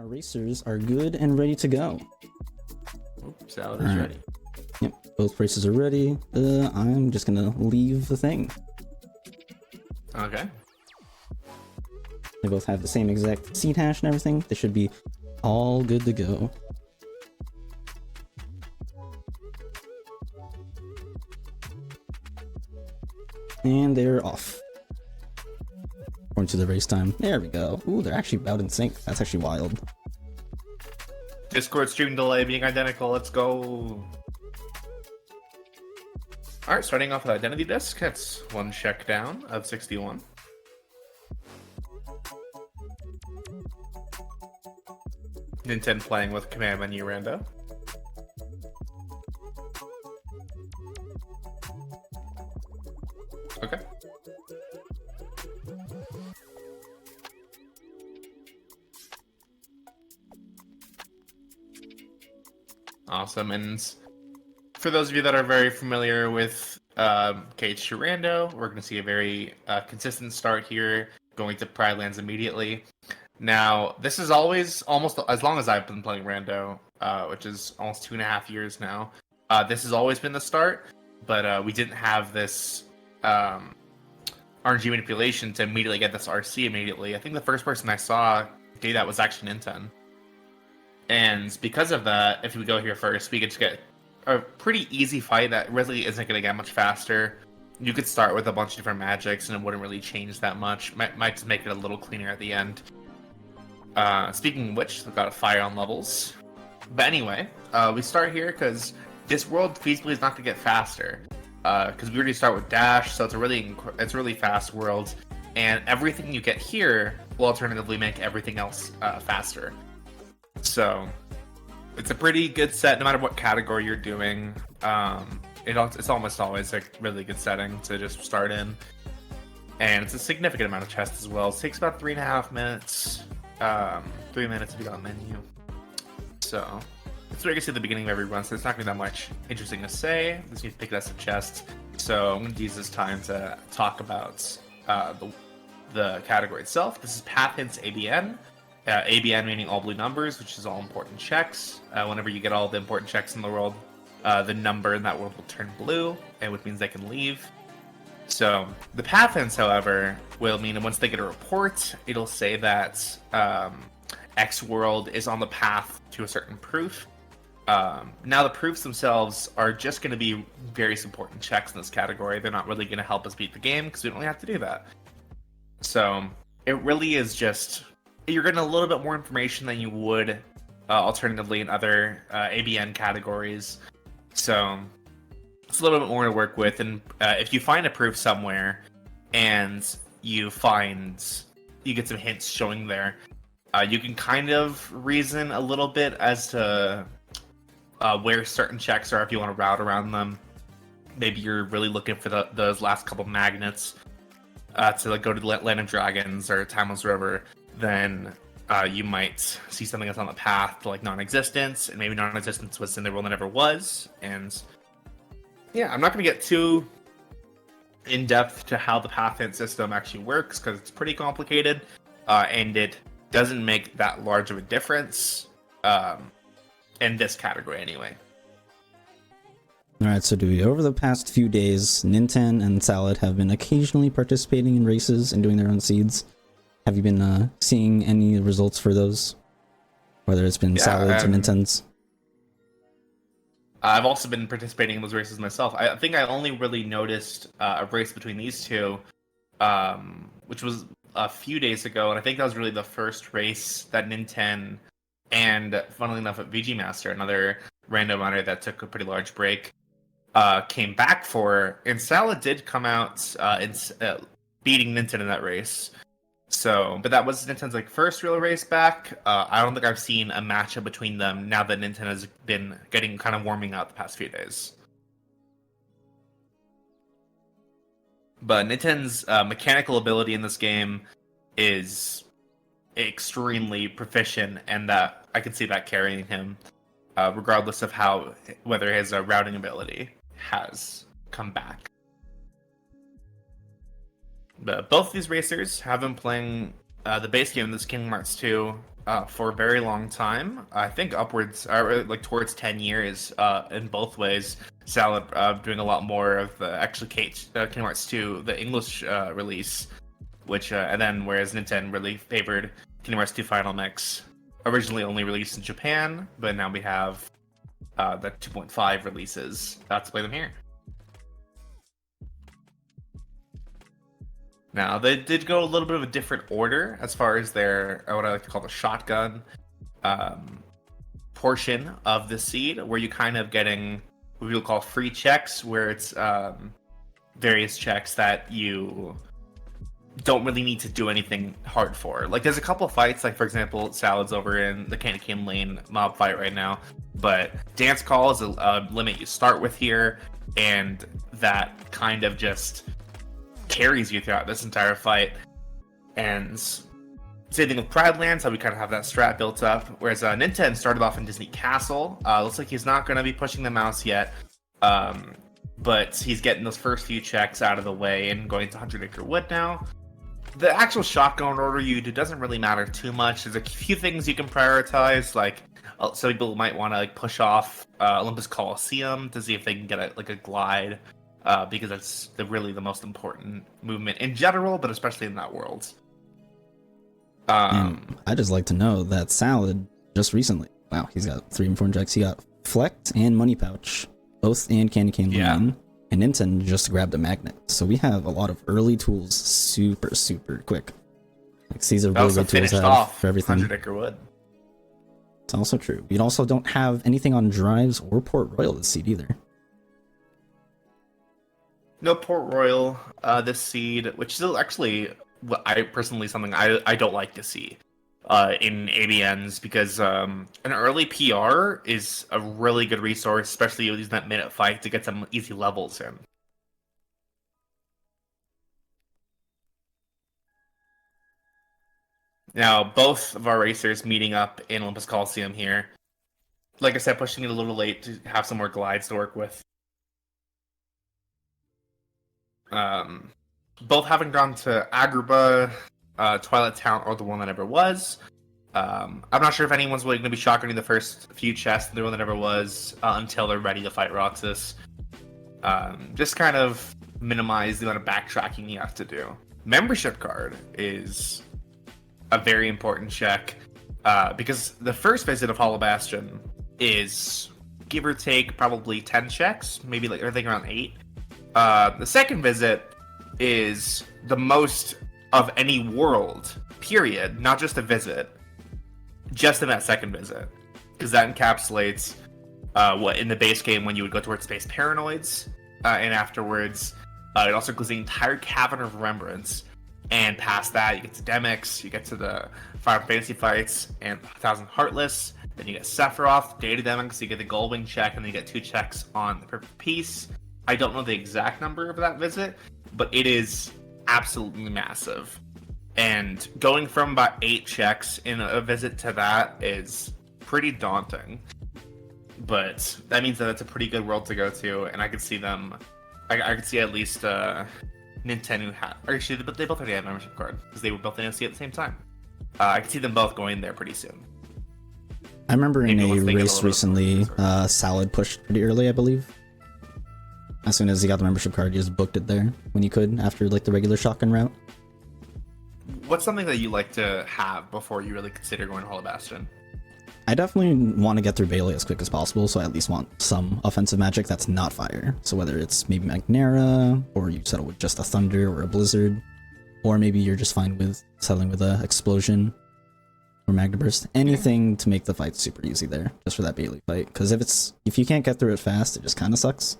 Our racers are good and ready to go. Salad is ready. Yep, both races are ready. I'm just gonna leave the thing. Okay. They both have the same exact seed hash and everything. They should be all good to go. And they're off. According to the race time. There we go. Ooh, they're actually about in sync. That's actually wild. Discord stream delay being identical. Let's go. Alright, starting off with identity disc. That's one check down of 61. Ninten playing with command menu rando. Okay. Awesome, and for those of you that are very familiar with KH2 Rando, we're going to see a very consistent start here, going to Pride Lands immediately. Now, this is always, almost as long as I've been playing Rando, which is almost 2.5 years now, this has always been the start, but we didn't have this RNG manipulation to immediately get this RC immediately. I think the first person I saw do that was actually Ninten. And because of that, if we go here first, we get to get a pretty easy fight that really isn't going to get much faster. You could start with a bunch of different magics and it wouldn't really change that much. Might just make it a little cleaner at the end. Speaking of which, we've got a fire on levels. But anyway, we start here because this world feasibly is not going to get faster. Because we already start with dash, so it's a really fast world. And everything you get here will alternatively make everything else faster. So it's a pretty good set no matter what category you're doing. It's almost always a really good setting to just start in. And it's a significant amount of chests as well. It takes about 3.5 minutes. 3 minutes to be on menu. So it's what you can see at the beginning of every run, so it's not going to be that much interesting to say. Just need to pick it as a chest. So I'm going to use this time to talk about the category itself. This is Path Hints ABN. ABN meaning all blue numbers, which is all important checks. Whenever you get all the important checks in the world, the number in that world will turn blue, and which means they can leave. So the path hints, however, will mean that once they get a report, it'll say that X world is on the path to a certain proof. Now the proofs themselves are just going to be various important checks in this category. They're not really going to help us beat the game because we don't really have to do that. So it really is just, you're getting a little bit more information than you would alternatively in other ABN categories. So it's a little bit more to work with. And if you find a proof somewhere and you get some hints showing there, you can kind of reason a little bit as to where certain checks are if you want to route around them. Maybe you're really looking for those last couple magnets to go to the Land of Dragons or Timeless River. Then you might see something that's on the path to like non-existence, and maybe non-existence was in the world that never was. And yeah, I'm not going to get too in depth to how the path hint system actually works because it's pretty complicated, and it doesn't make that large of a difference in this category anyway. Alright, so Dewey, over the past few days, Ninten and Salad have been occasionally participating in races and doing their own seeds. Have you been seeing any results for those? Whether it's been Salad's or Ninten's? I've also been participating in those races myself. I think I only really noticed a race between these two, which was a few days ago, and I think that was really the first race that Ninten and, funnily enough, at VG Master, another randomizer that took a pretty large break, came back for. And Salad did come out beating Ninten in that race. So, but that was Ninten's first real race back. I don't think I've seen a matchup between them now that Ninten has been getting kind of warming up the past few days. But Ninten's mechanical ability in this game is extremely proficient, and that I can see that carrying him, regardless of whether his routing ability has come back. But both these racers have been playing the base game, this Kingdom Hearts 2, for a very long time. I think upwards, like towards 10 years, in both ways. Salad doing a lot more of the actually Kingdom Hearts 2, the English release, which and then whereas Ninten really favored Kingdom Hearts 2 Final Mix, originally only released in Japan, but now we have the 2.5 releases. Let's play them here. Now, they did go a little bit of a different order as far as their, what I like to call the shotgun portion of the seed, where you kind of getting what we will call free checks, where it's various checks that you don't really need to do anything hard for. Like, there's a couple of fights, like, for example, Salad's over in the Candy Cane Lane mob fight right now, but Dance Call is a limit you start with here, and that kind of just carries you throughout this entire fight. And same thing with Pride Lands, how we kind of have that strat built up. Whereas Ninten started off in Disney Castle. Looks like he's not going to be pushing the mouse yet, but he's getting those first few checks out of the way and going to 100 Acre Wood now. The actual shotgun order you do doesn't really matter too much. There's a few things you can prioritize, like some people might want to like push off Olympus Coliseum to see if they can get a glide. Because that's really the most important movement in general, but especially in that world. I just like to know that Salad just recently, wow, he's got 3 important checks. He got Flecked and Money Pouch, both in Candy Cane Lane, and Ninten just grabbed a magnet. So we have a lot of early tools super quick. Like, these are really good tools to have for everything. 100 Acre Wood. It's also true. We also don't have anything on drives or Port Royal this seed either. No Port Royal this seed, which is actually I personally something I don't like to see in ABNs, because an early PR is a really good resource, especially using that minute fight to get some easy levels in. Now, both of our racers meeting up in Olympus Coliseum here. Like I said, pushing it a little late to have some more glides to work with. Both having gone to Agrabah, Twilight Town, or the one that ever was. I'm not sure if anyone's really going to be shotgunning the first few chests, the one that ever was, until they're ready to fight Roxas. Just kind of minimize the amount of backtracking you have to do. Membership card is a very important check, because the first visit of Hollow Bastion is, give or take, probably 10 checks, maybe like I think around 8. The second visit is the most of any world, period, not just a visit, just in that second visit, because that encapsulates what in the base game when you would go towards Space Paranoids, and afterwards it also includes the entire Cavern of Remembrance, and past that you get to Demix, you get to the Fire Fantasy fights, and 1000 Heartless, then you get Sephiroth, Data Demix, so you get the Goldwing check, and then you get 2 checks on the Perfect Peace. I don't know the exact number of that visit, but it is absolutely massive. And going from about 8 checks in a visit to that is pretty daunting. But that means that it's a pretty good world to go to, and I could see them. I could see at least Nintendo actually, they both already had a membership card because they were both in OC at the same time. I could see them both going there pretty soon. I remember in a race recently, Salad pushed pretty early, I believe. As soon as he got the membership card, he just booked it there when you could, after like the regular shotgun route. What's something that you like to have before you really consider going to Hollow Bastion? I definitely want to get through Bailey as quick as possible, so I at least want some offensive magic that's not fire. So whether it's maybe Magnera, or you settle with just a Thunder or a Blizzard, or maybe you're just fine with settling with a Explosion or Magna Burst. Anything to make the fight super easy there, just for that Bailey fight. Because if you can't get through it fast, it just kind of sucks.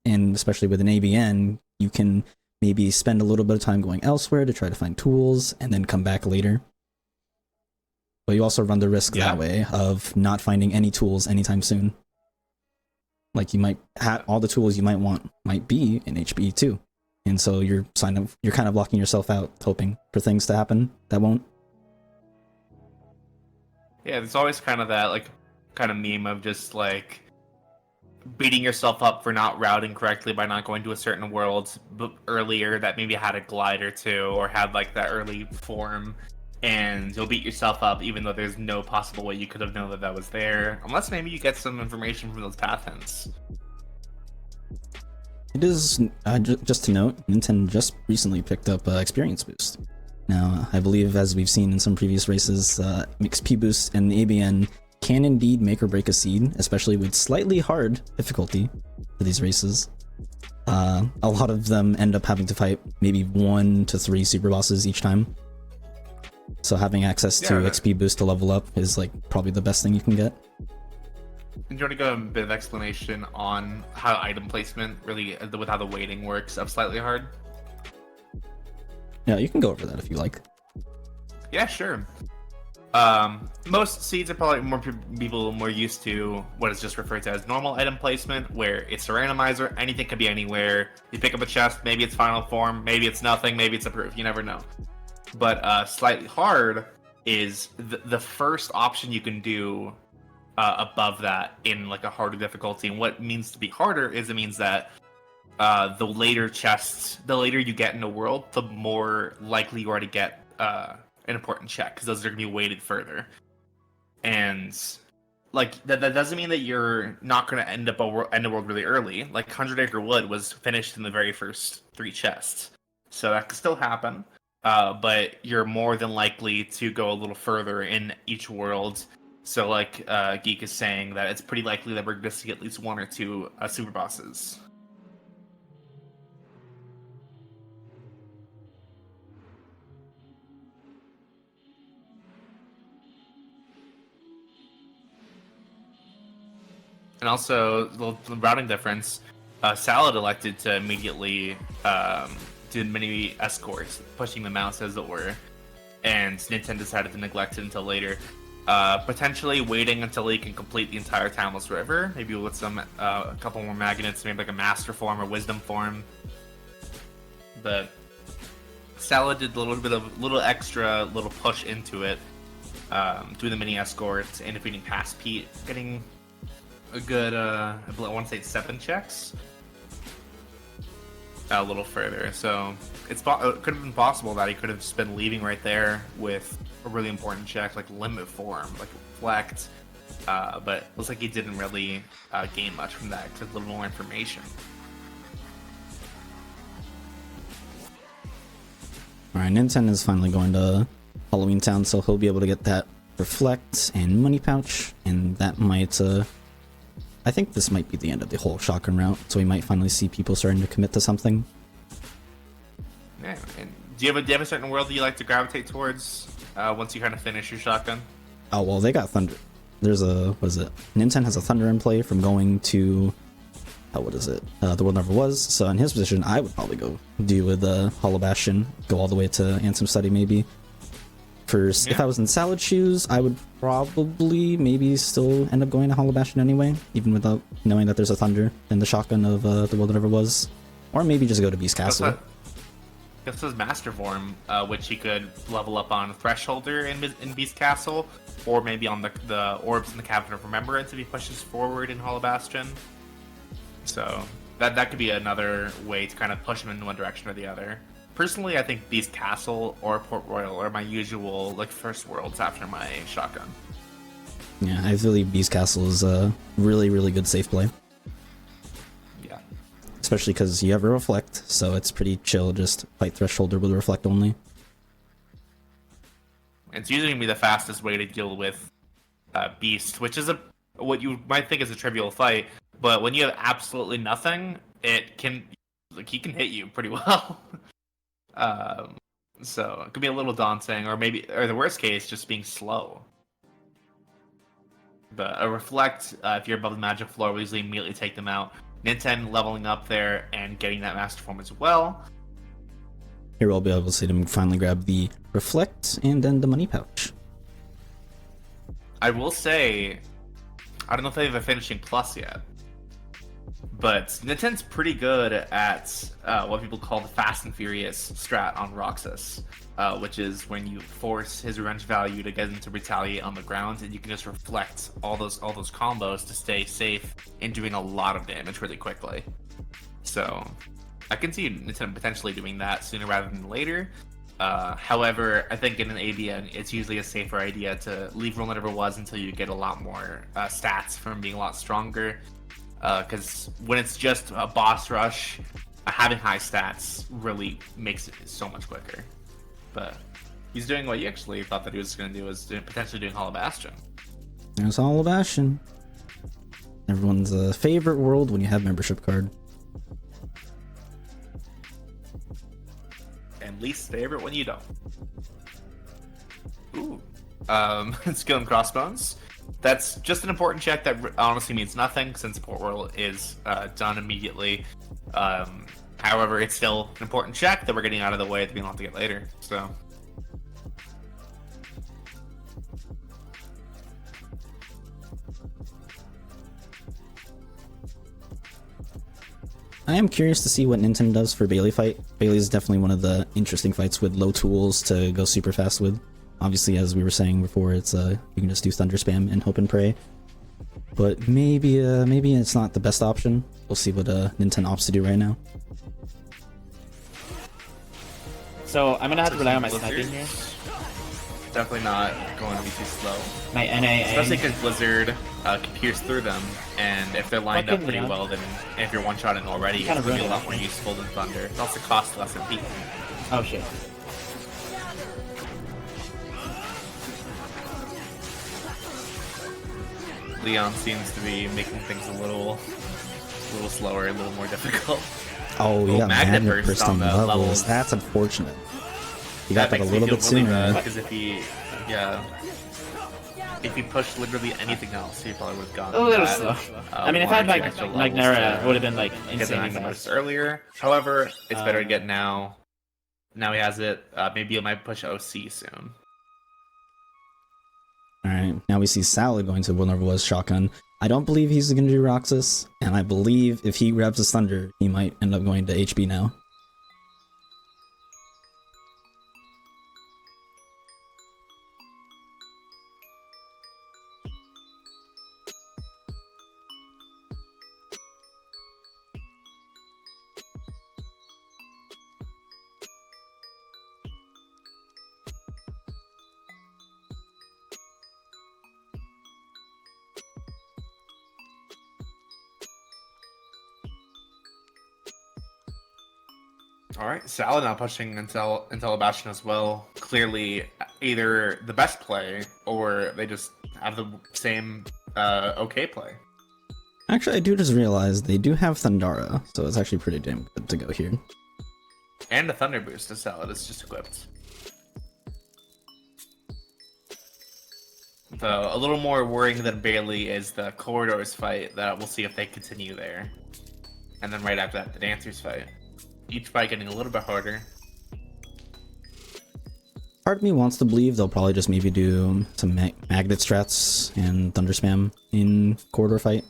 And especially with an ABN, you can maybe spend a little bit of time going elsewhere to try to find tools and then come back later. But you also run the risk that way of not finding any tools anytime soon. Like, you might have all the tools you might want might be in HB too. And so you're kind of locking yourself out, hoping for things to happen that won't. Yeah, there's always kind of that kind of meme of just like beating yourself up for not routing correctly by not going to a certain world earlier that maybe had a glide or two or had like that early form, and you'll beat yourself up even though there's no possible way you could have known that that was there, unless maybe you get some information from those path hints. It is, just to note, Ninten just recently picked up experience boost. Now, I believe, as we've seen in some previous races, XP boost and the ABN can indeed make or break a seed, especially with slightly hard difficulty for these races. A lot of them end up having to fight maybe 1 to 3 super bosses each time. So having access to XP boost to level up is like probably the best thing you can get. Do you want to go a bit of explanation on how item placement really, with how the weighting works of slightly hard? Yeah, you can go over that if you like. Yeah, sure. Most seeds are probably people more used to what is just referred to as normal item placement, where it's a randomizer, anything could be anywhere. You pick up a chest, maybe it's final form, maybe it's nothing, maybe it's approved, you never know. But slightly hard is the first option you can do above that in like a harder difficulty. And what it means to be harder is it means that the later chests, the later you get in the world, the more likely you are to get an important check, because those are going to be weighted further. And like that doesn't mean that you're not going to end the world really early. Like 100 Acre Wood was finished in the very first 3 chests, so that could still happen. But you're more than likely to go a little further in each world. So like Geek is saying that it's pretty likely that we're going to see at least 1 or 2 super bosses. And also, the routing difference, Salad elected to immediately do mini escorts, pushing the mouse as it were, and Ninten decided to neglect it until later. Potentially waiting until he can complete the entire Timeless River, maybe with some a couple more magnets, maybe like a Master Form or Wisdom Form. But Salad did a little extra push into it, doing the mini escorts and defeating Past Pete, getting a good, I want to say 7 checks, a little further. So it could have been possible that he could have just been leaving right there with a really important check, like Limit Form, like Reflect. But it looks like he didn't really gain much from that, just a little more information. Alright, Ninten is finally going to Halloween Town, so he'll be able to get that Reflect and Money Pouch, and that might, I think this might be the end of the whole shotgun route, so we might finally see people starting to commit to something. Yeah, and do you have a certain world that you like to gravitate towards once you kind of finish your shotgun? Oh, well, they got Thunder. There's a, what is it? Ninten has a Thunder in play from going to, what is it? The World Never Was. So in his position, I would probably go do with Hollow Bastion, go all the way to Ansem Study maybe. If I was in Salad shoes, I would probably maybe still end up going to Hollow Bastion anyway, even without knowing that there's a Thunder in the shotgun of the World That Never Was. Or maybe just go to Beast Castle. This is Master Form, which he could level up on Thresholder in Beast Castle, or maybe on the Orbs in the Cabinet of Remembrance if he pushes forward in Hollow Bastion. So that could be another way to kind of push him in one direction or the other. Personally, I think Beast Castle or Port Royal are my usual first worlds after my shotgun. Yeah, I believe Beast Castle is a really, really good safe play. Yeah. Especially because you have a Reflect, so it's pretty chill, just fight Thresholder with Reflect only. It's usually going to be the fastest way to deal with Beast, which is what you might think is a trivial fight, but when you have absolutely nothing, he can hit you pretty well. So it could be a little daunting, or the worst case, just being slow. But a Reflect, if you're above the magic floor, will usually immediately take them out. Ninten leveling up there and getting that Master Form as well. Here we'll be able to see them finally grab the Reflect and then the Money Pouch. I will say, I don't know if they have a finishing plus yet, but Ninten's pretty good at what people call the Fast and Furious strat on Roxas, which is when you force his revenge value to get him to retaliate on the ground, and you can just reflect all those combos to stay safe and doing a lot of damage really quickly. So I can see Nintendo potentially doing that sooner rather than later. However, I think in an ABN, it's usually a safer idea to leave rule whatever it was until you get a lot more stats from being a lot stronger. Because when it's just a boss rush, having high stats really makes it so much quicker. But he's doing what you actually thought that he was going to do, was potentially doing Hollow Bastion. There's Hollow Bastion. Everyone's favorite world when you have membership card. And least favorite when you don't. Ooh. Skill and Crossbones. That's just an important check that honestly means nothing since Port Royal is done immediately. However, it's still an important check that we're getting out of the way that we don't have to get later. So. I am curious to see what Ninten does for Bailey fight. Bailey is definitely one of the interesting fights with low tools to go super fast with. Obviously, as we were saying before, it's you can just do thunder spam and hope and pray. But maybe it's not the best option. We'll see what Ninten opts to do right now. So I'm gonna have to rely on my sniping here. Definitely not going to be too slow. My NA, especially because Blizzard can pierce through them, and if they're lined up pretty well, then if you're one-shotting already, it's going to be a lot more useful than Thunder. It also costs less MP. Oh shit. Leon seems to be making things a little slower, a little more difficult. Oh, he got Magnet Burst on the levels. That's unfortunate. He got that a little bit sooner. Because if he pushed literally anything else, he probably would have gone. A little slow. I mean, if I had Magnera, it would have been like insanely fast. Earlier. However, it's better to get now. Now he has it. Maybe he might push OC soon. Alright, now we see Salad going to whatever was shotgun. I don't believe he's going to do Roxas, and I believe if he grabs his Thunder, he might end up going to HB now. Alright, Salad now pushing Intel Bastion as well. Clearly, either the best play, or they just have the same okay play. Actually, I do just realize they do have Thundara, so it's actually pretty damn good to go here. And a Thunder Boost to Salad is just equipped. Though, a little more worrying than Bailey is the Corridors fight, that we'll see if they continue there. And then right after that, the Dancers fight. Each fight getting a little bit harder. Part of me wants to believe they'll probably just maybe do some magnet strats and thunder spam in corridor fight.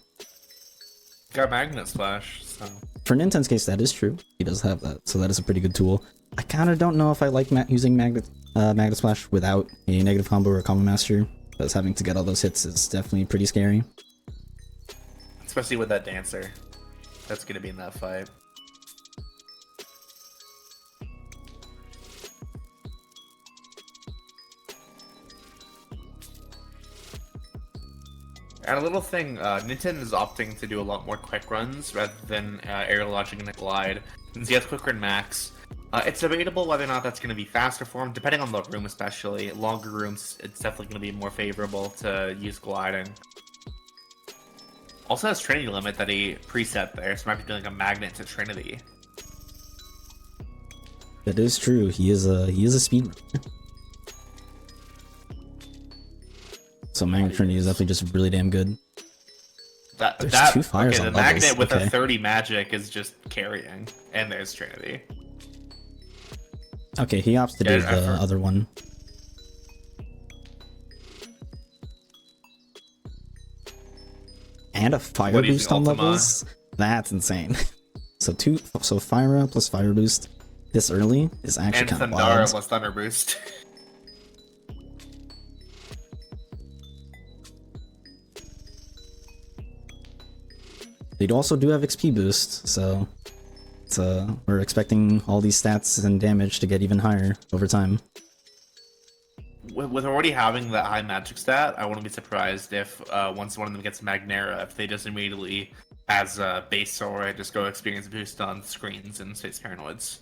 Got Magnet Splash, so... For Ninten's case, that is true. He does have that, so that is a pretty good tool. I kind of don't know if I like using Magnet Splash without a negative combo or a combo master, because having to get all those hits is definitely pretty scary. Especially with that Dancer. That's going to be in that fight. And a little thing, Ninten is opting to do a lot more quick runs rather than aerial launching and glide. Since he has quick run max, it's debatable whether or not that's going to be faster for him, depending on the room especially. Longer rooms, it's definitely going to be more favorable to use gliding. Also has Trinity limit that he preset there, so might be doing a magnet to Trinity. That is true. He is a speedrunner. So Magnet Trinity is definitely just really damn good. There's two fires on the levels. Magnet with a 30 magic is just carrying, and there's Trinity. Okay, he opts to do the other one. And a fire boost on levels? That's insane. So Fyra plus fire boost this early is actually kind of wild. And Thundara plus thunder boost. They also do have XP boost, so we're expecting all these stats and damage to get even higher over time. With already having that high magic stat, I wouldn't be surprised if once one of them gets Magnera, if they just immediately, as a base Sora, just go experience boost on screens and Space Paranoids.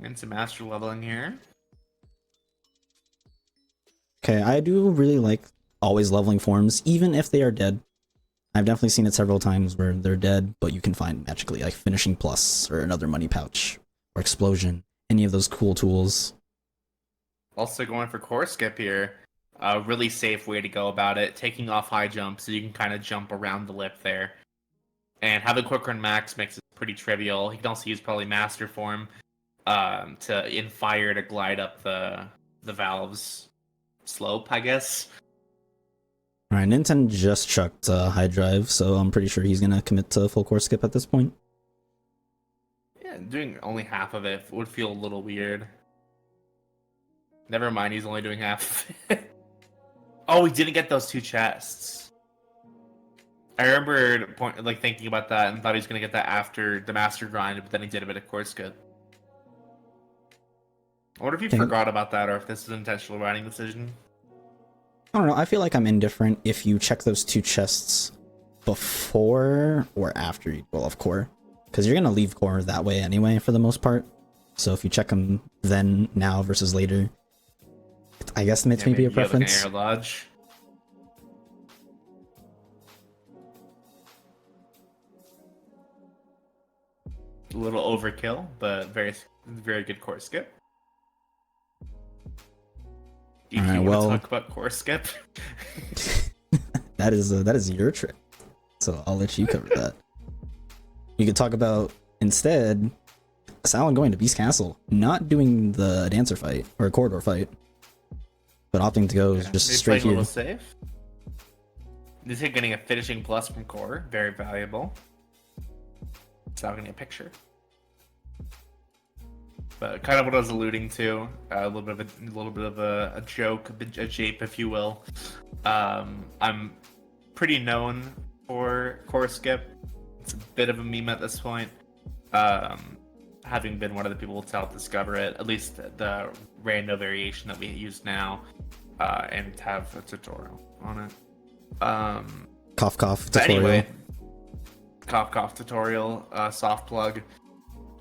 Into master leveling here. Okay, I do really like always leveling forms, even if they are dead. I've definitely seen it several times where they're dead, but you can find magically, like Finishing Plus, or another money pouch, or Explosion, any of those cool tools. Also going for core skip here. A really safe way to go about it. Taking off high jump so you can kind of jump around the lip there. And having quick run max makes it pretty trivial. He can also use probably master form to in fire to glide up the valve's slope, I guess. Alright, Ninten just chucked high drive, so I'm pretty sure he's gonna commit to full core skip at this point. Yeah, doing only half of it would feel a little weird. Never mind, he's only doing half of it. Oh, he didn't get those 2 chests. I remember thinking about that and thought he was gonna get that after the master grind, but then he did a bit of core skip. I wonder if he forgot about that, or if this is an intentional writing decision. I don't know, I feel like I'm indifferent if you check those 2 chests before or after you go off core. Because you're gonna leave core that way anyway, for the most part. So if you check them then, now versus later, I guess it's maybe a preference. Air Lodge. A little overkill, but very, very good core skip. If you want to talk about core skip, that is your trick. So I'll let you cover that. You could talk about instead iSalad going to Beast Castle, not doing the dancer fight or corridor fight, but opting to go just straight here. A little safe. This is getting a finishing plus from core, very valuable. It's not getting a picture. But kind of what I was alluding to, a little bit of a joke, a jape, if you will. I'm pretty known for core skip. It's a bit of a meme at this point. Having been one of the people to help discover it, at least the rando variation that we use now, and have a tutorial on it. Cough cough tutorial. Anyway, cough tutorial, soft plug.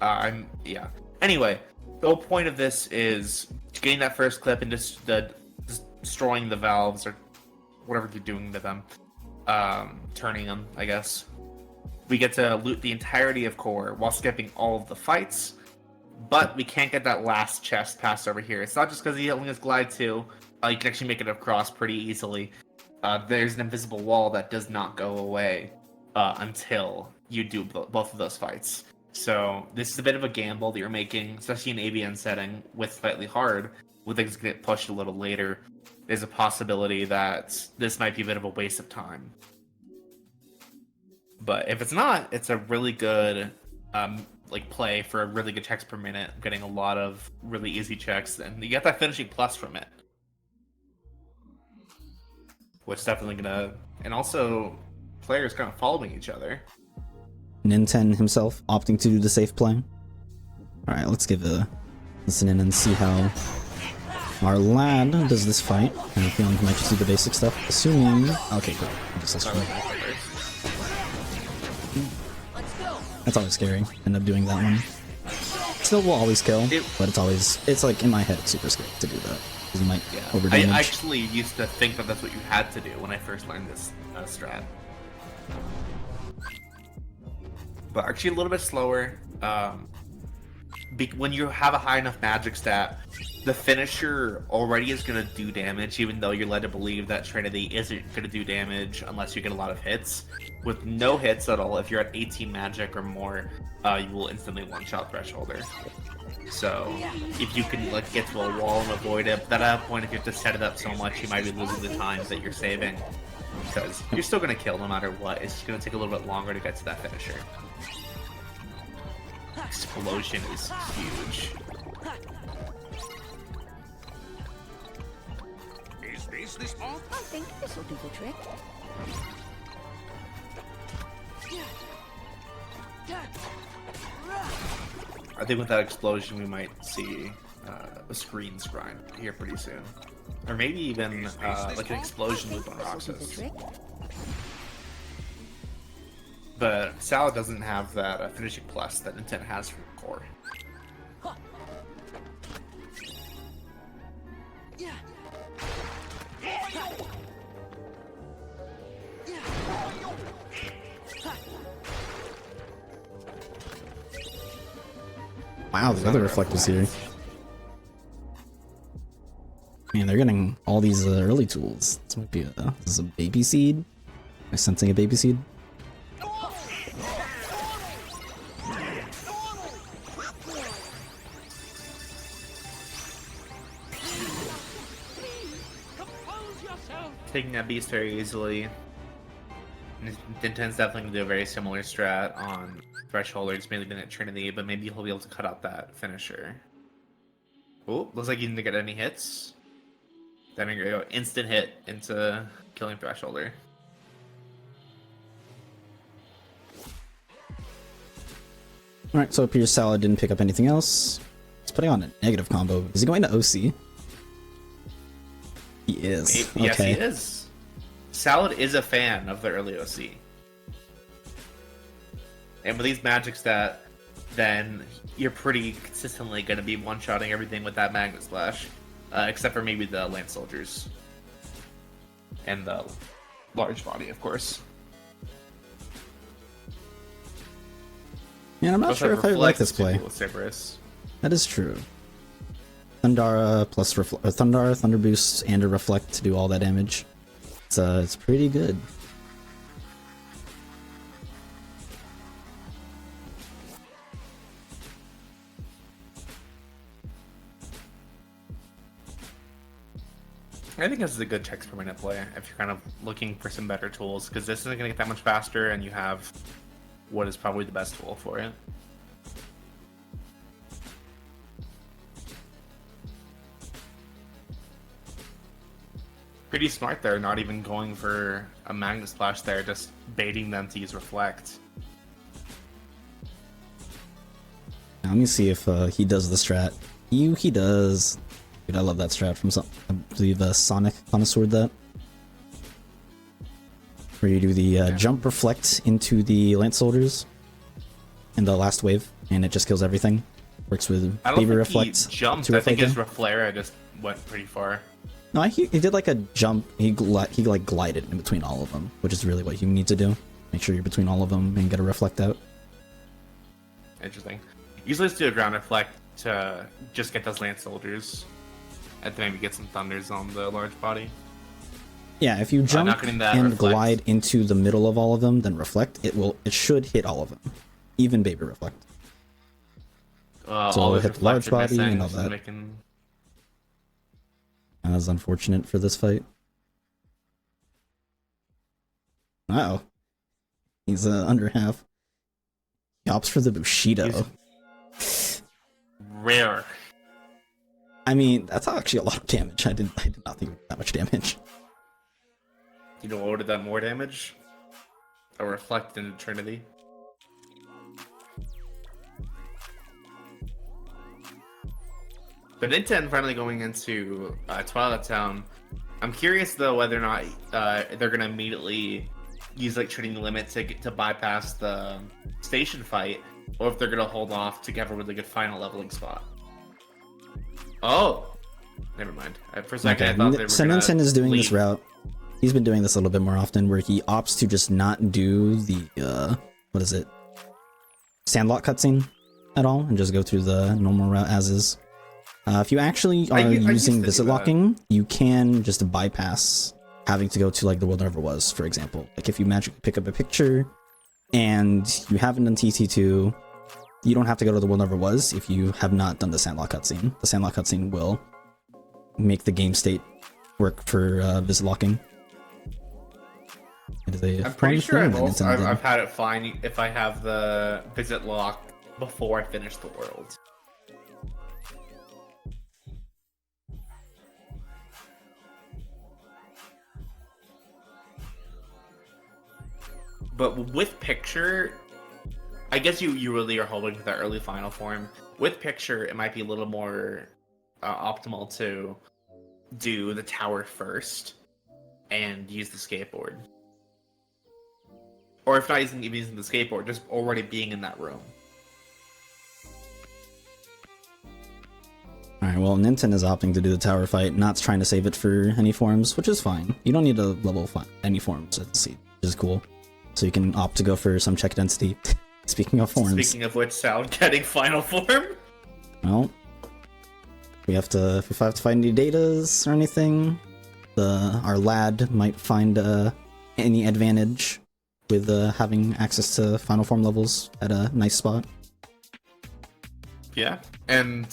Yeah. Anyway, the whole point of this is getting that first clip and just destroying the valves or whatever you're doing to them, turning them, I guess. We get to loot the entirety of core while skipping all of the fights, but we can't get that last chest passed over here. It's not just because he only has glide 2. You can actually make it across pretty easily. There's an invisible wall that does not go away until you do both of those fights. So this is a bit of a gamble that you're making, especially in ABN setting with slightly hard, when things get pushed a little later. There's a possibility that this might be a bit of a waste of time. But if it's not, it's a really good play for a really good checks per minute, getting a lot of really easy checks, and you get that finishing plus from it. Which is definitely gonna, and also players kind of following each other. Ninten himself opting to do the safe play. Alright, let's give a listen in and see how our lad does this fight. I have a feeling he might just do the basic stuff. Assuming... Okay, cool. That's always scary. End up doing that one. Still will always kill, but it's like in my head it's super scary to do that. Because you might over damage. I actually used to think that that's what you had to do when I first learned this strat. But actually a little bit slower. When you have a high enough magic stat, the finisher already is going to do damage, even though you're led to believe that Trinity isn't going to do damage unless you get a lot of hits. With no hits at all, if you're at 18 magic or more, you will instantly one-shot Thresholder. So if you can get to a wall and avoid it, but at that point, if you have to set it up so much, you might be losing the time that you're saving. Because you're still going to kill no matter what. It's just going to take a little bit longer to get to that finisher. Explosion is huge. Is this the spot? I think this will do the trick. I think with that explosion, we might see a screen grind here pretty soon. Or maybe even like an explosion loop on Roxas. But Salad doesn't have that finishing plus that Ninten has from core. Wow, the other reflectives here. Man, they're getting all these early tools. This might be this is a baby seed. Am I sensing a baby seed? Taking that beast very easily. Ninten's definitely going to do a very similar strat on Threshold, or just mainly been at Trinity, but maybe he'll be able to cut out that finisher. Oh, looks like he didn't get any hits. Then you're going to go instant hit into killing Thresholder. Alright, so it appears Salad didn't pick up anything else. He's putting on a negative combo. Is he going to OC? He is. Yes, okay. he is. Salad is a fan of the early OC. And with these magic stat, then you're pretty consistently going to be one-shotting everything with that Magnet Splash. Except for maybe the Lance Soldiers. And the large body, of course. Man, I'm not sure if I like this play. With Cerberus. That is true. Thundara plus Thundara, Thunder Boost, and a Reflect to do all that damage. It's pretty good. I think this is a good text per minute play if you're kind of looking for some better tools, because this isn't going to get that much faster, and you have what is probably the best tool for it. Pretty smart there, not even going for a Magnet Splash there, just baiting them to use Reflect. Now, let me see if he does the strat. He does. Dude, I love that strat from some. I believe Sonic connoisseured that. Where you do the jump reflect into the Lance Soldiers in the last wave, and it just kills everything. Works with Baby Reflect. Jumped. I think his Reflera just went pretty far. No, he did like a jump. He like glided in between all of them, which is really what you need to do. Make sure you're between all of them and get a reflect out. Interesting. Usually let's do a ground reflect to just get those Lance Soldiers, and then maybe get some thunders on the large body. Yeah, if you jump and reflect. Glide into the middle of all of them, then reflect. It should hit all of them, even Baby Reflect. So it'll hit the large body and all that. That was unfortunate for this fight. Wow. He's under half. He opts for the Bushido. Rare. I mean, that's actually a lot of damage. I did not think that much damage. You know what would have done more damage? A Reflect into Trinity. But Ninten finally going into Twilight Town. I'm curious though whether or not they're gonna immediately use like Trinity Limit to bypass the station fight, or if they're gonna hold off to have a really good final leveling spot. Oh, never mind. For a second, I thought they were Ninten is doing this route. He's been doing this a little bit more often, where he opts to just not do the what is it, Sandlot cutscene at all, and just go through the normal route as is. If you actually are using visit locking, you can just bypass having to go to like the world never was, for example. Like if you magically pick up a picture and you haven't done TT2, you don't have to go to the world never was if you have not done the Sandlot cutscene. The Sandlot cutscene will make the game state work for visit locking. I'm pretty sure I've had it fine if I have the visit lock before I finish the world. But with picture, I guess you really are hoping for that early final form. With picture, it might be a little more optimal to do the tower first and use the skateboard. Or if not even using the skateboard, just already being in that room. Alright, well, Ninten is opting to do the tower fight, not trying to save it for any forms, which is fine. You don't need to level any forms at the seed, which is cool. So you can opt to go for some check density. Speaking of forms. Speaking of which, Salad getting final form. Well, if we have to find any datas or anything, our lad might find any advantage with having access to final form levels at a nice spot. Yeah, and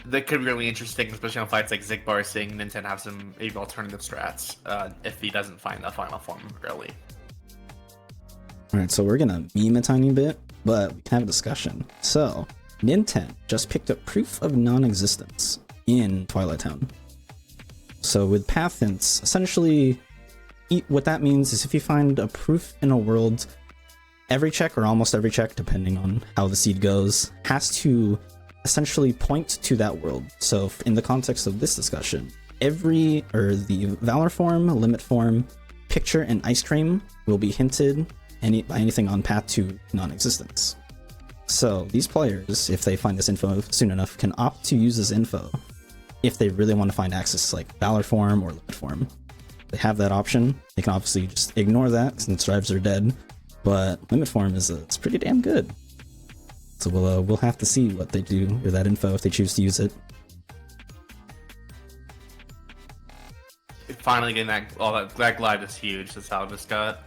that could be really interesting, especially on fights like Zigbar, seeing Ninten have some maybe alternative strats if he doesn't find that final form early. Alright, so we're gonna meme a tiny bit, but we can have a discussion. So, Ninten just picked up proof of non-existence in Twilight Town. So with path hints, essentially what that means is if you find a proof in a world, every check or almost every check, depending on how the seed goes, has to essentially point to that world. So in the context of this discussion, the Valor form, Limit form, Picture, and Ice Cream will be hinted by anything on path to non-existence. So these players, if they find this info soon enough, can opt to use this info if they really want to find access to like Valor form or Limit form. They have that option. They can obviously just ignore that since drives are dead, but Limit form it's pretty damn good. So we'll have to see what they do with that info if they choose to use it. Finally getting that glide is huge. That's how it just got.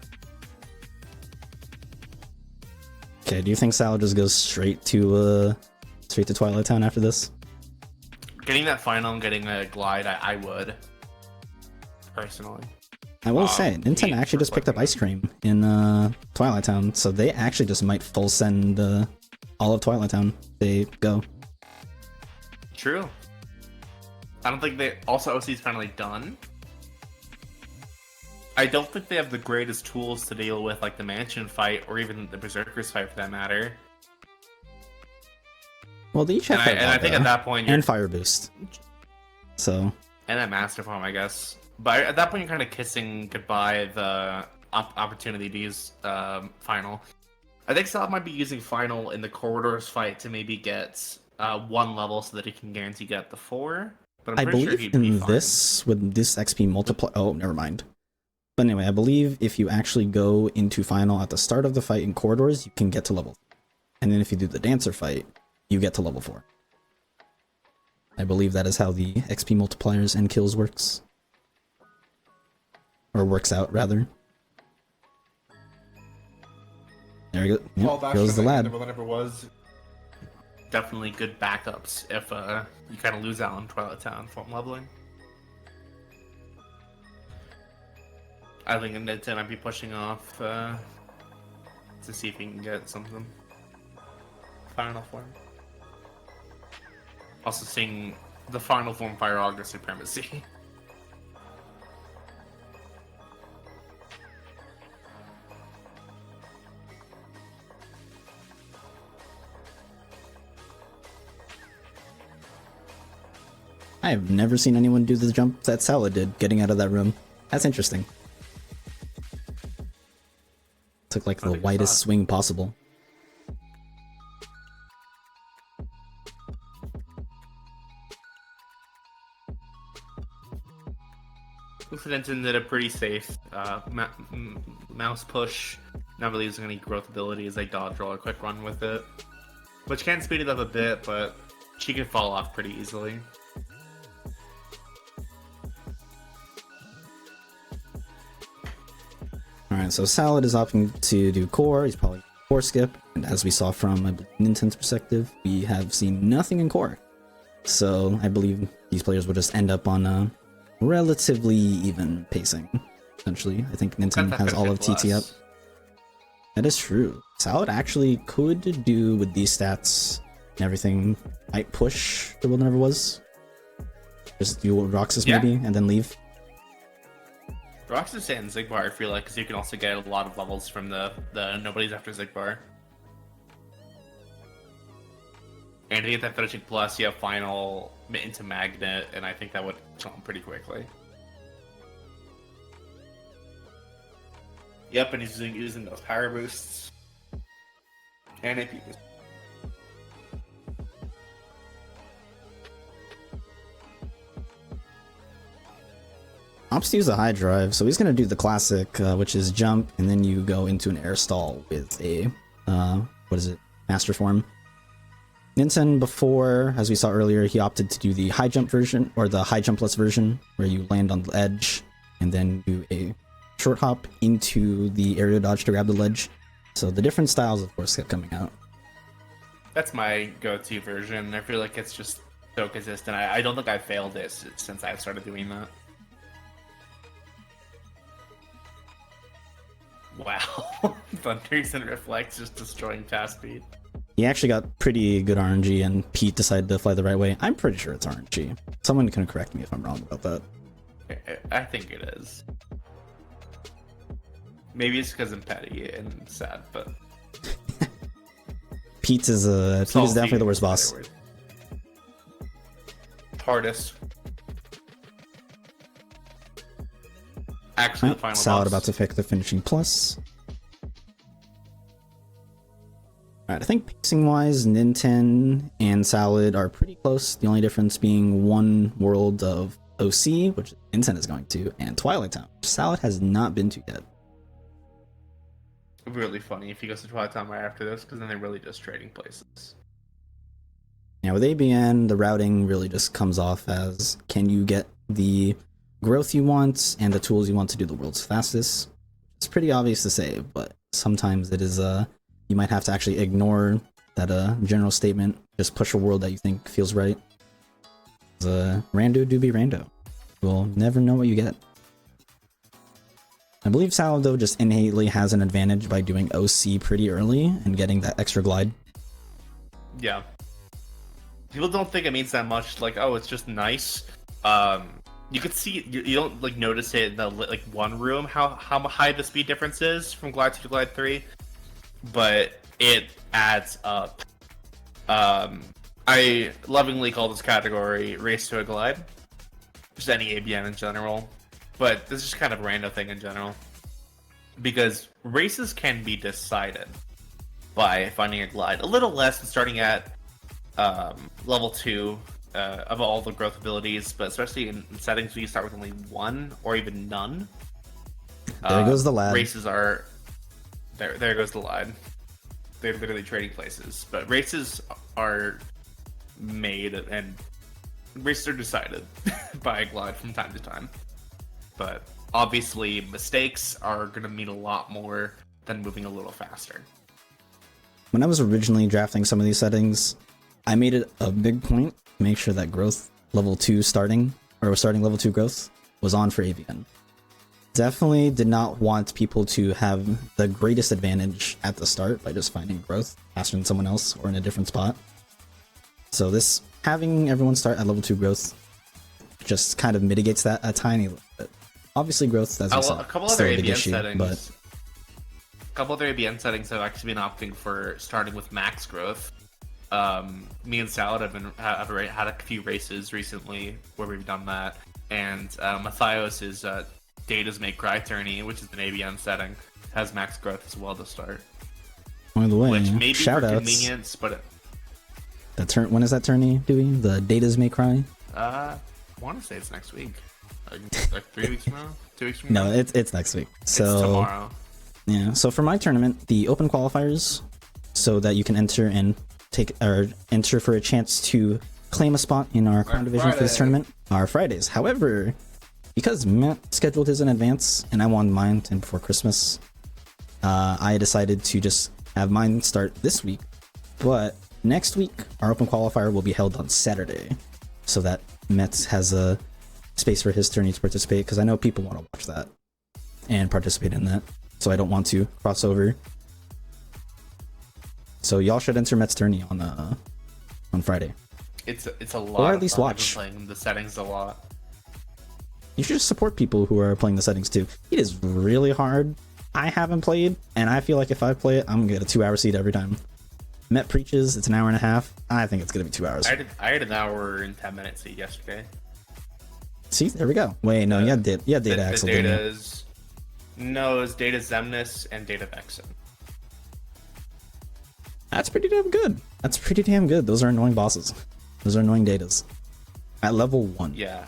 Okay, do you think Sal just goes straight to Twilight Town after this? Getting that final and getting a glide, I would. Personally. I will say, Ninten actually just picked up Ice Cream in Twilight Town, so they actually just might full send all of Twilight Town. They go. True. I don't think they... Also, OC's finally done. I don't think they have the greatest tools to deal with, like, the Mansion fight, or even the Berserkers fight, for that matter. Well, they each have and I think at that point... And Fire Boost. So... And that Master Form, I guess. But at that point, you're kind of kissing goodbye the opportunity to use Final. I think Salad might be using Final in the Corridors fight to maybe get 1 level so that he can guarantee get the 4. But I'm pretty sure he'd be fine. With this XP multiply... Oh, never mind. But anyway, I believe if you actually go into Final at the start of the fight in Corridors, you can get to level 3. And then if you do the Dancer fight, you get to level 4. I believe that is how the XP multipliers and kills works. Or works out, rather. There we go. Yep, goes the lad. Well, that never was. Definitely good backups if you kind of lose out on Twilight Town form leveling. I think Ninten might be pushing off to see if he can get something. Final form. Also seeing the final form Fire Augur Supremacy. I have never seen anyone do the jump that Salad did, getting out of that room. That's interesting. Took like the widest swing possible. Ninten did a pretty safe mouse push. Not really using any growth ability as they dodge roll a quick run with it. Which can speed it up a bit, but she can fall off pretty easily. Alright, so Salad is opting to do core. He's probably core skip. And as we saw from Ninten's perspective, we have seen nothing in core. So I believe these players will just end up on a relatively even pacing, essentially. I think Ninten has all of TT up. That is true. Salad actually could do with these stats and everything. Might push the world never was. Just do Roxas maybe and then leave. Roxas and Zigbar, I feel like, because you can also get a lot of levels from the Nobody's After Zigbar. And to get that finishing plus, you have final into magnet, and I think that would come pretty quickly. Yep, and he's using those power boosts and AP boosts. Opts to use a high drive, so he's going to do the classic, which is jump, and then you go into an air stall with a, master form. Ninten, before, as we saw earlier, he opted to do the high jump version, or the high jumpless version, where you land on the edge, and then do a short hop into the aerial dodge to grab the ledge. So the different styles, of course, kept coming out. That's my go-to version. I feel like it's just so consistent. I don't think I've failed this since I started doing that. Wow. Thunders and Reflects just destroying fast speed. He actually got pretty good RNG, and Pete decided to fly the right way. I'm pretty sure it's RNG. Someone can correct me if I'm wrong about that. I think it is. Maybe it's because I'm petty and sad, but... Pete is definitely the worst boss. Hardest. Actually, the final Salad boss. about to pick the finishing plus. Alright, I think pacing-wise, Ninten and Salad are pretty close. The only difference being one world of OC, which Ninten is going to, and Twilight Town, which Salad has not been to yet. Really funny if he goes to Twilight Town right after this, because then they're really just trading places. Yeah, with ABN, the routing really just comes off as, can you get the growth you want and the tools you want to do the world's fastest? It's pretty obvious to say, but sometimes it is you might have to actually ignore that general statement, just push a world that you think feels right. Rando do be rando. You'll never know what you get. I believe Salad, though, just innately has an advantage by doing OC pretty early and getting that extra glide. Yeah. People don't think it means that much, like, oh, it's just nice. You could see, you don't, like, notice it in the, like, one room, how high the speed difference is from Glide 2 to Glide 3. But it adds up. I lovingly call this category Race to a Glide. Just any ABN in general. But this is just kind of a random thing in general. Because races can be decided by finding a glide. A little less than starting at level 2 of all the growth abilities, but especially in settings where you start with only one or even none. There goes the lad. Races are... There goes the lad. They're literally trading places. But races are made and races are decided by a glide from time to time. But obviously mistakes are going to mean a lot more than moving a little faster. When I was originally drafting some of these settings, I made it a big point to make sure that growth level 2 starting level 2 growth was on for AVN. Definitely did not want people to have the greatest advantage at the start by just finding growth faster than someone else or in a different spot. So this, having everyone start at level 2 growth, just kind of mitigates that a tiny little bit. Obviously growth, as I said, a couple still other a big ABN issue, settings. but... A couple other ABN settings have actually been opting for starting with max growth. Me and Salad have already had a few races recently where we've done that, and Matthias' Data's Make Cry tourney, which is an ABN setting, has max growth as well to start. By the way, which may be for shoutouts. convenience, but When is that tourney doing? The Data's May Cry? I want to say it's next week, like 3 weeks from now, 2 weeks from now. No, it's next week. So it's tomorrow. Yeah. So for my tournament, the open qualifiers, so that you can enter and enter for a chance to claim a spot in our Crown Division for this tournament, are Fridays. However, because Matt scheduled his in advance and I wanted mine in before Christmas, I decided to just have mine start this week. But next week, our open qualifier will be held on Saturday, so that Metz has a space for his tourney to participate, because I know people want to watch that and participate in that, so I don't want to cross over. So y'all should enter Met's tourney on Friday. It's a lot. Or at least watch. Playing the settings a lot. You should just support people who are playing the settings too. It is really hard. I haven't played, and I feel like if I play it, I'm gonna get a 2-hour seed every time. Met preaches it's an hour and a half. I think it's gonna be 2 hours. I had an hour and 10 minutes yesterday. See, there we go. Wait, no, you had data Axel. The data is no, it's data Zemnis and data Vexen. That's pretty damn good. That's pretty damn good. Those are annoying bosses. Those are annoying datas. At level 1. Yeah.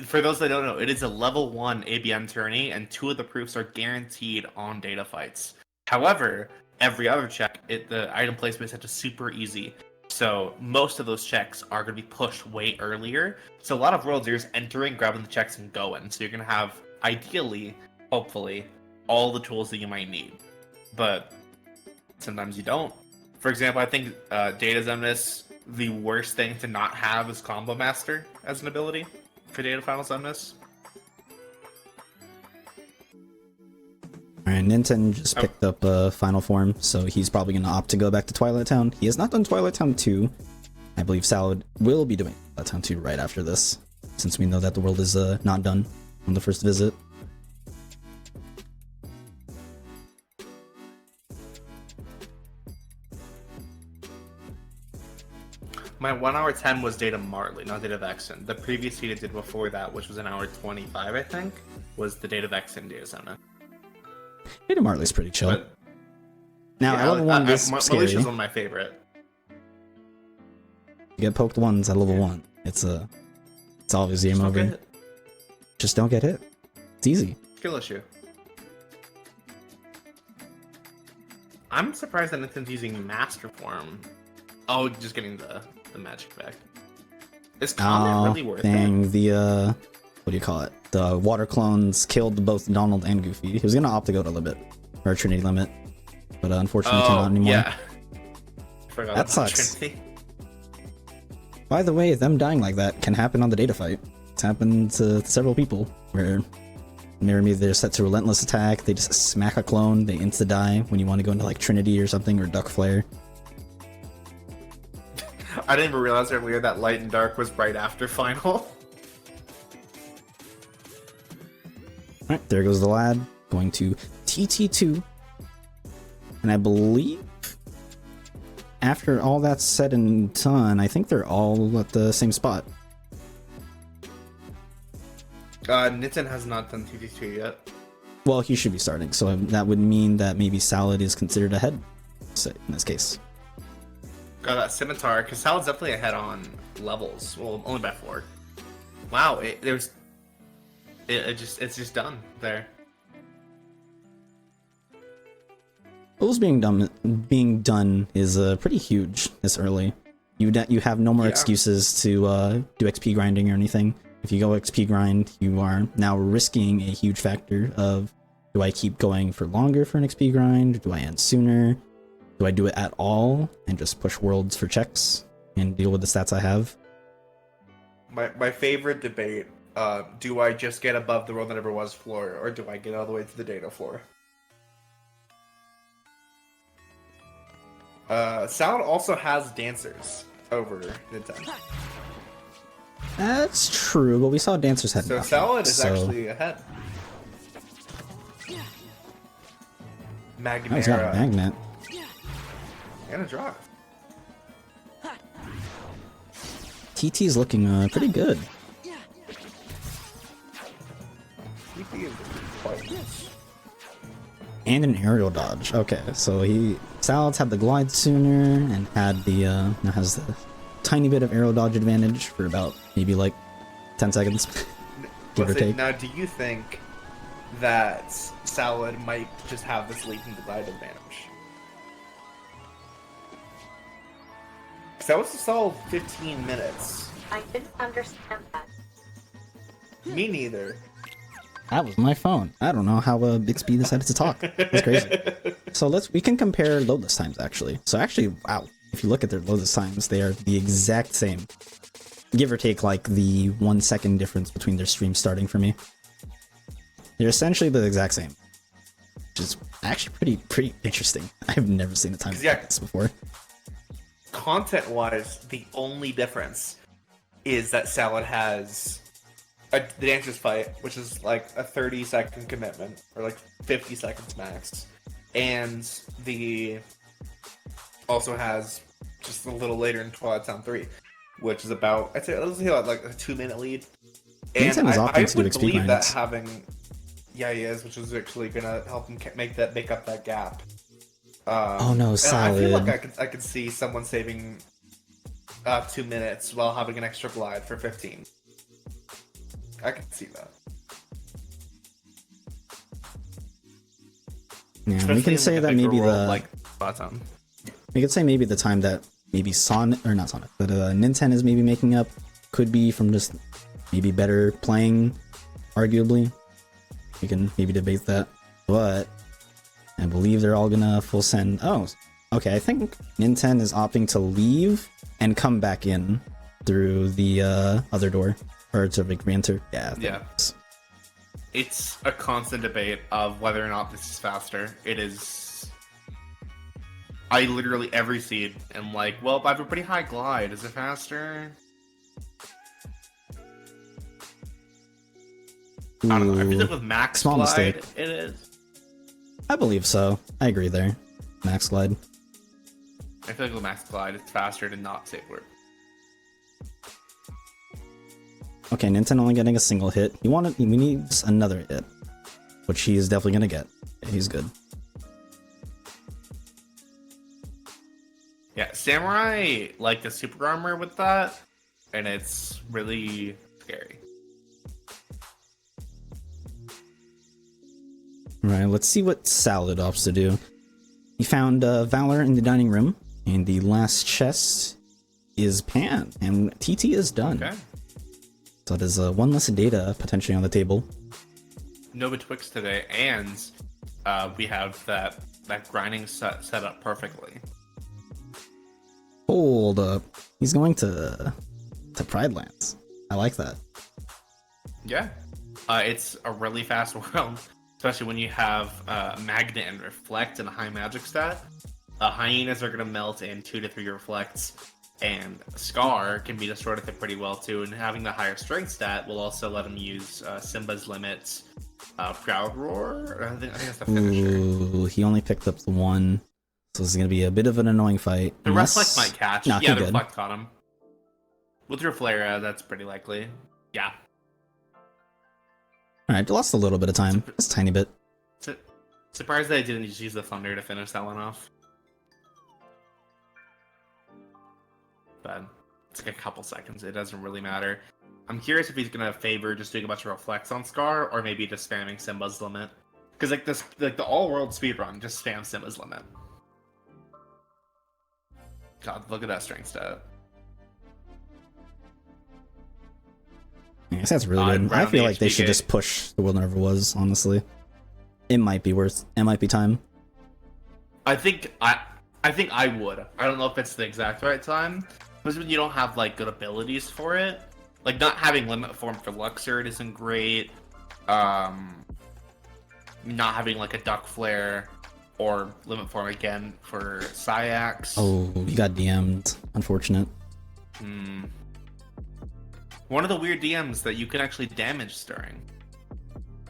For those that don't know, it is a level 1 ABM tourney, and 2 of the proofs are guaranteed on data fights. However, every other check, the item placement is such a super easy. So most of those checks are going to be pushed way earlier. So a lot of worlds, you're just entering, grabbing the checks, and going. So you're going to have, ideally, hopefully, all the tools that you might need. But sometimes you don't. For example, I think Data Zemnis, the worst thing to not have is Combo Master as an ability for Data Final Zemnis. Alright, Ninten just picked up Final Form, so he's probably going to opt to go back to Twilight Town. He has not done Twilight Town 2. I believe Salad will be doing Twilight Town 2 right after this, since we know that the world is not done on the first visit. My 1 hour 10 was Data Marley, not Data Vexen. The previous feat I did before that, which was an hour 25, I think, was the Data Vexen Data Zemnis. Data Marley's pretty chill. But, now, yeah, at level 1 is scary. Militia's one of my favorite. You get poked once at level 1. It's always game over. Just don't get hit. It's easy. Skill issue. I'm surprised that Ninten's using Master Form. Oh, just getting the magic back. Is comment really worth it? The what do you call it? The water clones killed both Donald and Goofy. He was gonna opt to go to limit or Trinity limit, but unfortunately cannot anymore. Yeah. Forgot that about sucks. Trinity. By the way, them dying like that can happen on the data fight. It's happened to several people where maybe they're set to relentless attack, they just smack a clone, they insta die when you want to go into like Trinity or something or Duck Flare. I didn't even realize earlier that Light and Dark was right after Final. Alright, there goes the lad. Going to TT2. And I believe after all that's said and done, I think they're all at the same spot. Ninten has not done TT2 yet. Well, he should be starting, so that would mean that maybe Salad is considered ahead in this case. Got that Scimitar, because Salad's definitely ahead on levels. Well, only by 4. Wow, it's just done there. Rules being done is pretty huge this early. You have no more excuses to do XP grinding or anything. If you go XP grind, you are now risking a huge factor of, do I keep going for longer for an XP grind? Do I end sooner? Do I do it at all and just push worlds for checks and deal with the stats I have? My favorite debate, do I just get above the world that never was floor, or do I get all the way to the data floor? Salad also has dancers over Ninten. That's true, but we saw dancers had nothing, Salad is actually ahead. Magnera. Oh, he's got a magnet. And a drop. TT's looking pretty good. TT is quite good. And an aerial dodge. Okay, so Salad's had the glide sooner and had the now has the tiny bit of aerial dodge advantage for about maybe like 10 seconds. Give or take. Now, do you think that Salad might just have this latent glide advantage? Because that was a solid 15 minutes. I didn't understand that. Me neither. That was my phone. I don't know how Bixby decided to talk. That's crazy. So we can compare loadless times actually. So actually, wow, if you look at their loadless times, they are the exact same. Give or take like the 1 second difference between their streams starting for me. They're essentially the exact same. Which is actually pretty interesting. I've never seen a time like this before. Content-wise, the only difference is that Salad has the Dancer's Fight, which is like a 30-second commitment, or like 50 seconds max, and the also has just a little later in Twilight Town 3, which is about, I'd say, let's say like a 2-minute lead. And Ninten is opting I to do would XP believe that grinds. having, yeah, he is, which is actually gonna help him make up that gap. Oh no, and Salad. I feel like I could see someone saving 2 minutes while having an extra glide for 15. I can see that. Yeah, we Especially can in, say like, a that bigger maybe world the like Bottom. we could say maybe the time that maybe Sonic or not Sonic, but Ninten is maybe making up could be from just maybe better playing, arguably. We can maybe debate that, but I believe they're all gonna full send. Oh, okay. I think Ninten is opting to leave and come back in through the other door, or to like re-enter. Yeah. Yeah. It's a constant debate of whether or not this is faster. It is. I literally every seed am like, well, I have a pretty high glide. Is it faster? I don't know. I feel like with max small glide, mistake. it is. I believe so. I agree there. Max glide. I feel like with max glide, it's faster to not save word. Okay, Ninten only getting a single hit. He needs another hit, which he is definitely gonna get. He's good. Yeah, Samurai like the super armor with that, and it's really scary. Alright, let's see what Salad opts to do. He found Valor in the dining room, and the last chest is Pan, and TT is done. Okay. So there's one less data potentially on the table. No betwixt today, and we have that grinding set up perfectly. Hold up. He's going to Pride Lands. I like that. Yeah. It's a really fast world, especially when you have Magnet and Reflect and a high magic stat. Hyenas are going to melt in 2 to 3 reflects, and Scar can be destroyed with it pretty well too, and having the higher strength stat will also let him use Simba's limits, Proud Roar. I think that's the finisher. Ooh, he only picked up the one, so this is gonna be a bit of an annoying fight. The Reflect might catch. No, Yeah, the good. Reflect caught him. With your Flare, that's pretty likely. Yeah. Alright, lost a little bit of time. Just a tiny bit. Surprised that I didn't just use the Thunder to finish that one off. But it's like a couple seconds. It doesn't really matter. I'm curious if he's gonna favor just doing a bunch of reflects on Scar, or maybe just spamming Simba's limit. Because like the all-world speedrun, just spam Simba's limit. God, look at that strength stat. I guess that's really good. I feel like they should just push the World Never Was, honestly. It might be time. I think I would. I don't know if it's the exact right time. Because when you don't have like good abilities for it. Like not having limit form for Luxord isn't great. Not having like a Duck Flare or limit form again for Syax. Oh, he got DM'd. Unfortunate. One of the weird DMs that you can actually damage Stirring.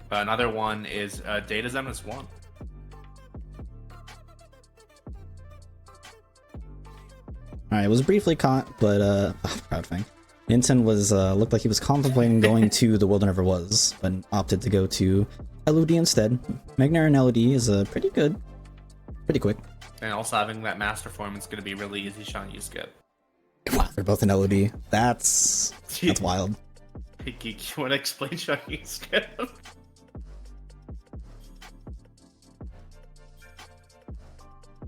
Another one is Data Zenus 1. Alright, it was briefly caught, but proud thing. Ninten was looked like he was contemplating going to the World Never Was, but opted to go to LOD instead. Magnar and LOD is pretty good. Pretty quick. And also having that master form is gonna be really easy Sean you skip. Wow, they're both in LOD. That's wild. You wanna explain Sean you skip?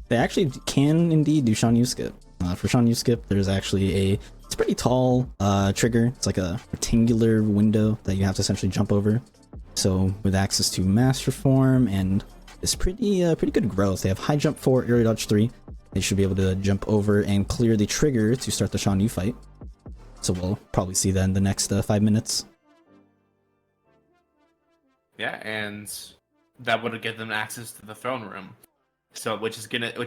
They actually can indeed do Sean skip. For Sean skip, there's actually it's pretty tall trigger. It's like a rectangular window that you have to essentially jump over. So with access to Master Form and it's pretty good growth. They have high jump 4, aerial dodge 3. They should be able to jump over and clear the trigger to start the Sean Yu fight. So we'll probably see that in the next 5 minutes. Yeah, and that would give them access to the throne room. So which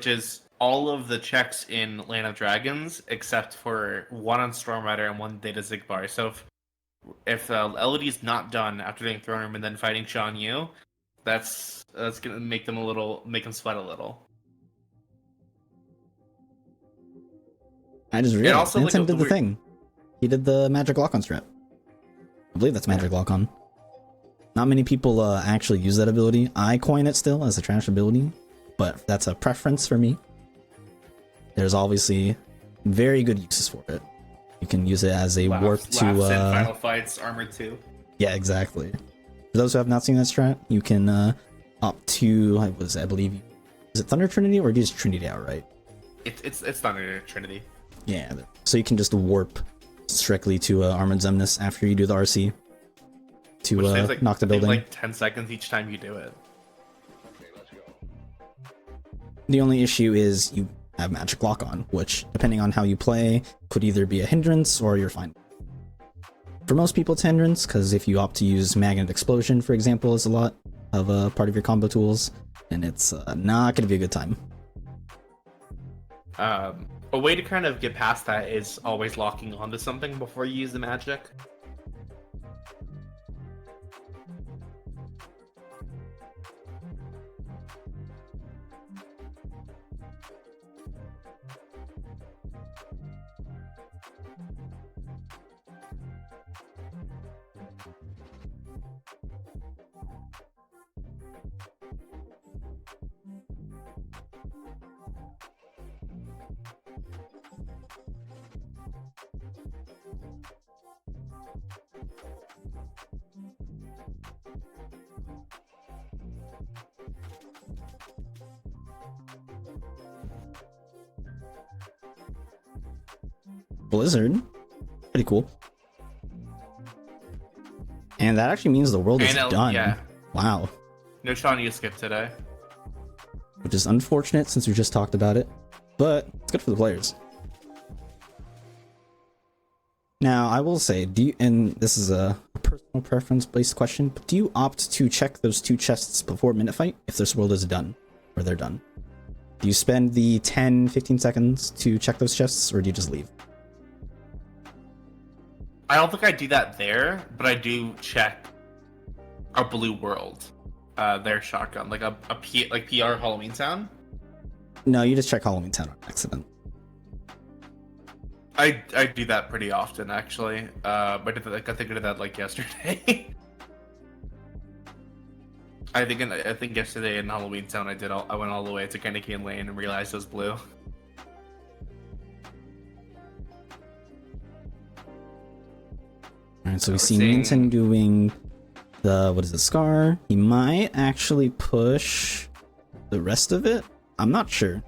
is all of the checks in Land of Dragons except for one on Storm Rider and one Data Zigbar. So if LOD's not done after doing throne room and then fighting Sean Yu, that's gonna make them sweat a little. I just realized also, like, Ninten did the weird- thing. He did the magic lock-on strat. I believe that's magic lock-on. Not many people actually use that ability. I coin it still as a trash ability, but that's a preference for me. There's obviously very good uses for it. You can use it as a warp to Laughs in Final Fights Armored 2. yeah, exactly. For those who have not seen that strat, you can opt to I believe is it Thunder Trinity or do you just Trinity outright? It's Thunder Trinity. Yeah, so you can just warp strictly to Armored Zemnis after you do the RC to Which saves, like, knock the building. like 10 seconds each time you do it. The only issue is you have magic lock on, which, depending on how you play, could either be a hindrance or you're fine. For most people, it's a hindrance, because if you opt to use Magnet Explosion, for example, as a lot of part of your combo tools, and it's not going to be a good time. A way to kind of get past that is always locking onto something before you use the magic. Blizzard, pretty cool. And that actually means the world is done. Yeah. Wow. No Shawnee you skipped today. Which is unfortunate since we just talked about it, but it's good for the players. Now, I will say, and this is a personal preference-based question, but do you opt to check those 2 chests before minute fight if this world is done, or they're done? Do you spend the 10-15 seconds to check those chests, or do you just leave? I don't think I do that there, but I do check a blue world, their shotgun, like like PR Halloween Town. No, you just check Halloween Town on accident. I do that pretty often, actually. I think I did that like yesterday. I think yesterday in Halloween Town I went all the way to Kennedy and Lane and realized it was blue. Alright, so we see Ninten doing the, Scar. He might actually push the rest of it. I'm not sure.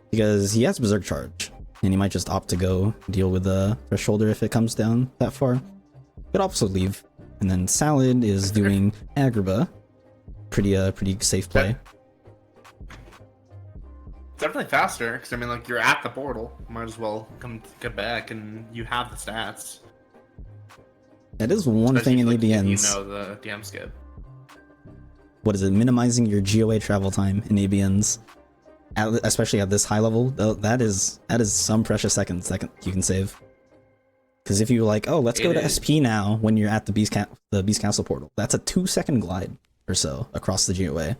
Because he has Berserk Charge. And he might just opt to go deal with the Thresholder if it comes down that far. Could also leave. And then Salad is doing Agrabah. Pretty safe play. Definitely faster, because I mean, like, you're at the portal. Might as well get back, and you have the stats. That is one thing in ABNs. You know the DM skip. What is it? Minimizing your GOA travel time in ABNs, especially at this high level. That is some precious seconds that you can save. Because if you're like, oh, let's go to SP now when you're at the Beast Castle portal, that's a 2-second glide or so across the GOA.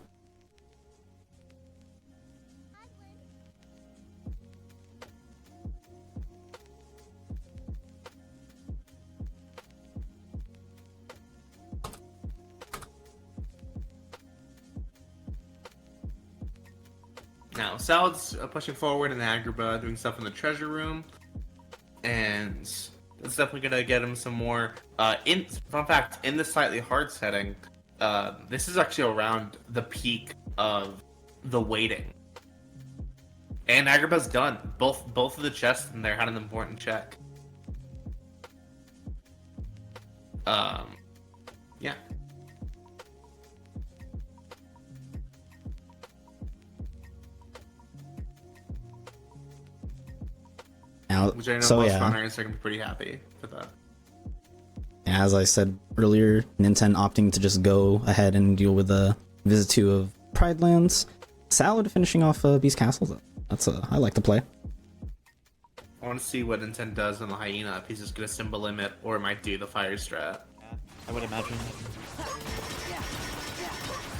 Now, Salad's pushing forward in Agrabah, doing stuff in the treasure room, and it's definitely gonna get him some more. Fun fact, in the slightly hard setting, this is actually around the peak of the waiting, and Agrabah's done. Both of the chests in there had an important check. Yeah. Which I know most runners are going to be pretty happy with that. As I said earlier, Ninten opting to just go ahead and deal with the Visit 2 of Pride Lands. Salad finishing off Beast Castle. I like to play. I want to see what Ninten does on the Hyena, if he's just going to Symbol Limit, or might do the Fire Strat. Yeah, I would imagine.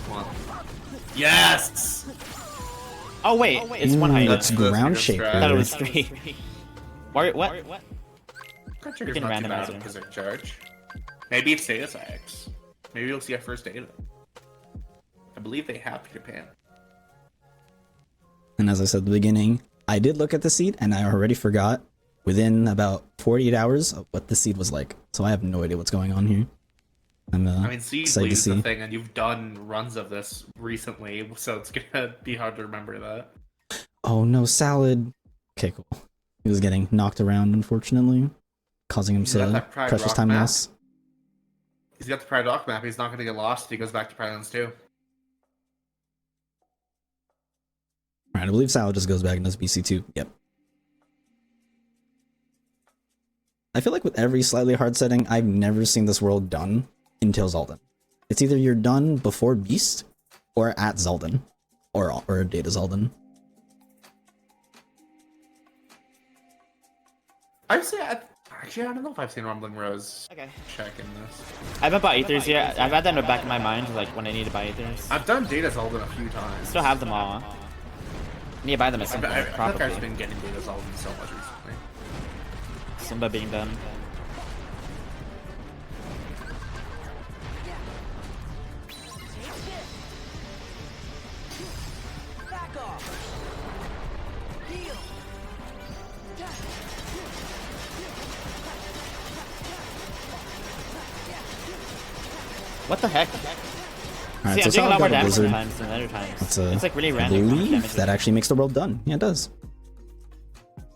Come on. Yes! Oh wait, it's one Hyena. That's ground shape. I thought it was 3. What? That trigger's Freaking not too bad randomizer. of a berserk charge. Maybe it's data sacks. Maybe you'll see our first data. I believe they have Peter Pan. And as I said at the beginning, I did look at the seed and I already forgot within about 48 hours of what the seed was like. So I have no idea what's going on here. I'm I mean, seed excited to leaves see. the thing, and you've done runs of this recently, so it's gonna be hard to remember that. Oh no, Salad. Okay, cool. He was getting knocked around, unfortunately, causing him He's got some that Pride precious Rock time map. loss. He's got the Pride Rock map. He's not gonna get lost if he goes back to Pride Lands 2. Alright, I believe Salad just goes back and does BC2. Yep. I feel like with every slightly hard setting, I've never seen this world done until Zaldin. It's either you're done before Beast or at Zaldin. Or Data Zaldin. I'd say, actually, I don't know if I've seen Rumbling Rose Okay. check in this. I haven't bought Aethers yet. I've had that in the back of my mind, like when I need to buy Aethers. I've done Data Zaldin a few times. Still have them all. I need to buy them at some point, I think probably. I've been getting Data Zaldin so much recently. Simba being done. What the heck? Alright, See, so I'm doing a lot more Salad got a damage blizzard. sometimes than other times. That's It's like really I random. how much believe damage that it actually makes the world done. Yeah, it does.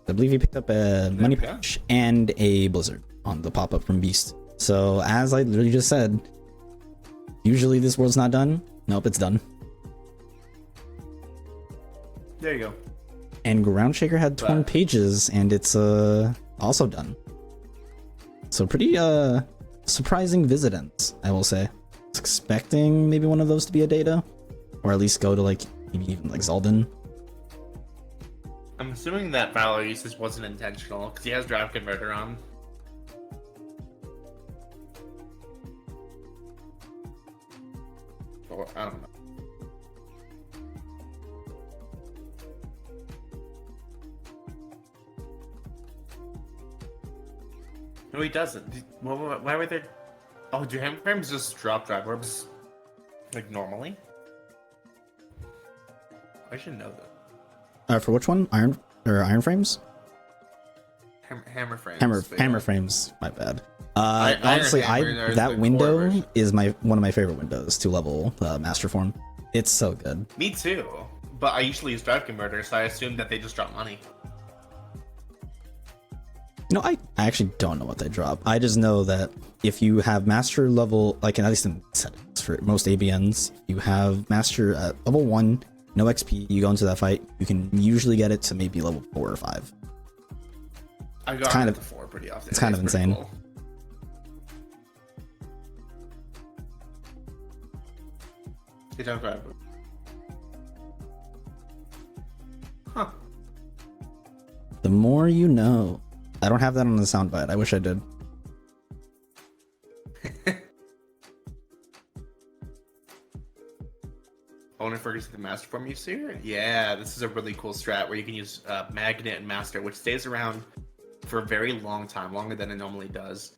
I believe he picked up a money we go. patch and a blizzard on the pop-up from Beast. So as I literally just said, usually this world's not done. Nope, it's done. There you go. And Groundshaker had torn But- pages, and it's also done. So pretty surprising visit ends, I will say. I was expecting maybe one of those to be a data, or at least go to like maybe even like Zaldin. I'm assuming that Valor usage wasn't intentional, because he has Drive Converter on. Or, I don't know. No, he doesn't. Why were there... Oh, do hammer frames just drop Drive Orbs, like, normally? I should know that. For which one? Iron frames? Hammer frames. Hammer frames. My bad. Iron Honestly, Hammer, there's the that core window version. is one of my favorite windows to level Master Form. It's so good. Me too. But I usually use Drive Converter, so I assume that they just drop money. No, I actually don't know what they drop. I just know that if you have master level, like at least in settings for most ABNs, you have master at level 1, no XP, you go into that fight, you can usually get it to maybe level 4 or 5. I got kind it of- to 4 pretty often. it's kind of pretty insane. cool. They don't grab it. Huh. The more you know. I don't have that on the soundbite. I wish I did. Owner Ferguson the Master Form use here? Yeah, this is a really cool strat where you can use Magnet and Master, which stays around for a very long time, longer than it normally does.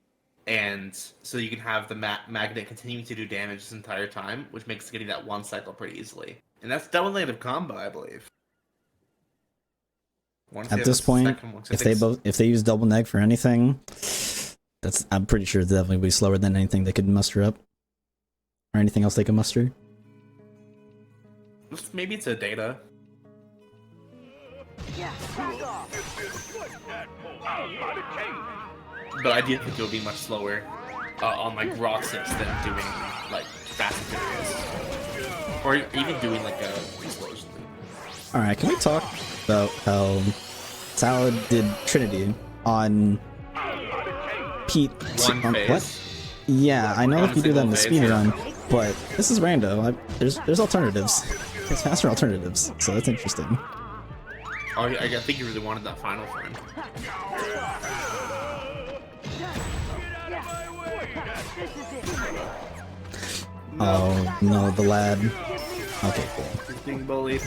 And so you can have the Magnet continuing to do damage this entire time, which makes getting that one cycle pretty easily. And that's double negative combo, I believe. At this point, if they use double neg for anything, I'm pretty sure it's definitely be slower than anything they could muster up. Or anything else they can muster. Maybe it's a data. But I do think it would be much slower on like Rock 6 than doing like Fast and Furious. Or even doing like a explosion. Alright, can we talk about how Salad did Trinity on Pete? One phase. What? Yeah, I know On if you do that in the single phase, speedrun, but this is rando. There's alternatives. There's faster alternatives, so that's interesting. Oh, I think you really wanted that final frame. Oh no, the lad. Okay, cool. He's being bullied.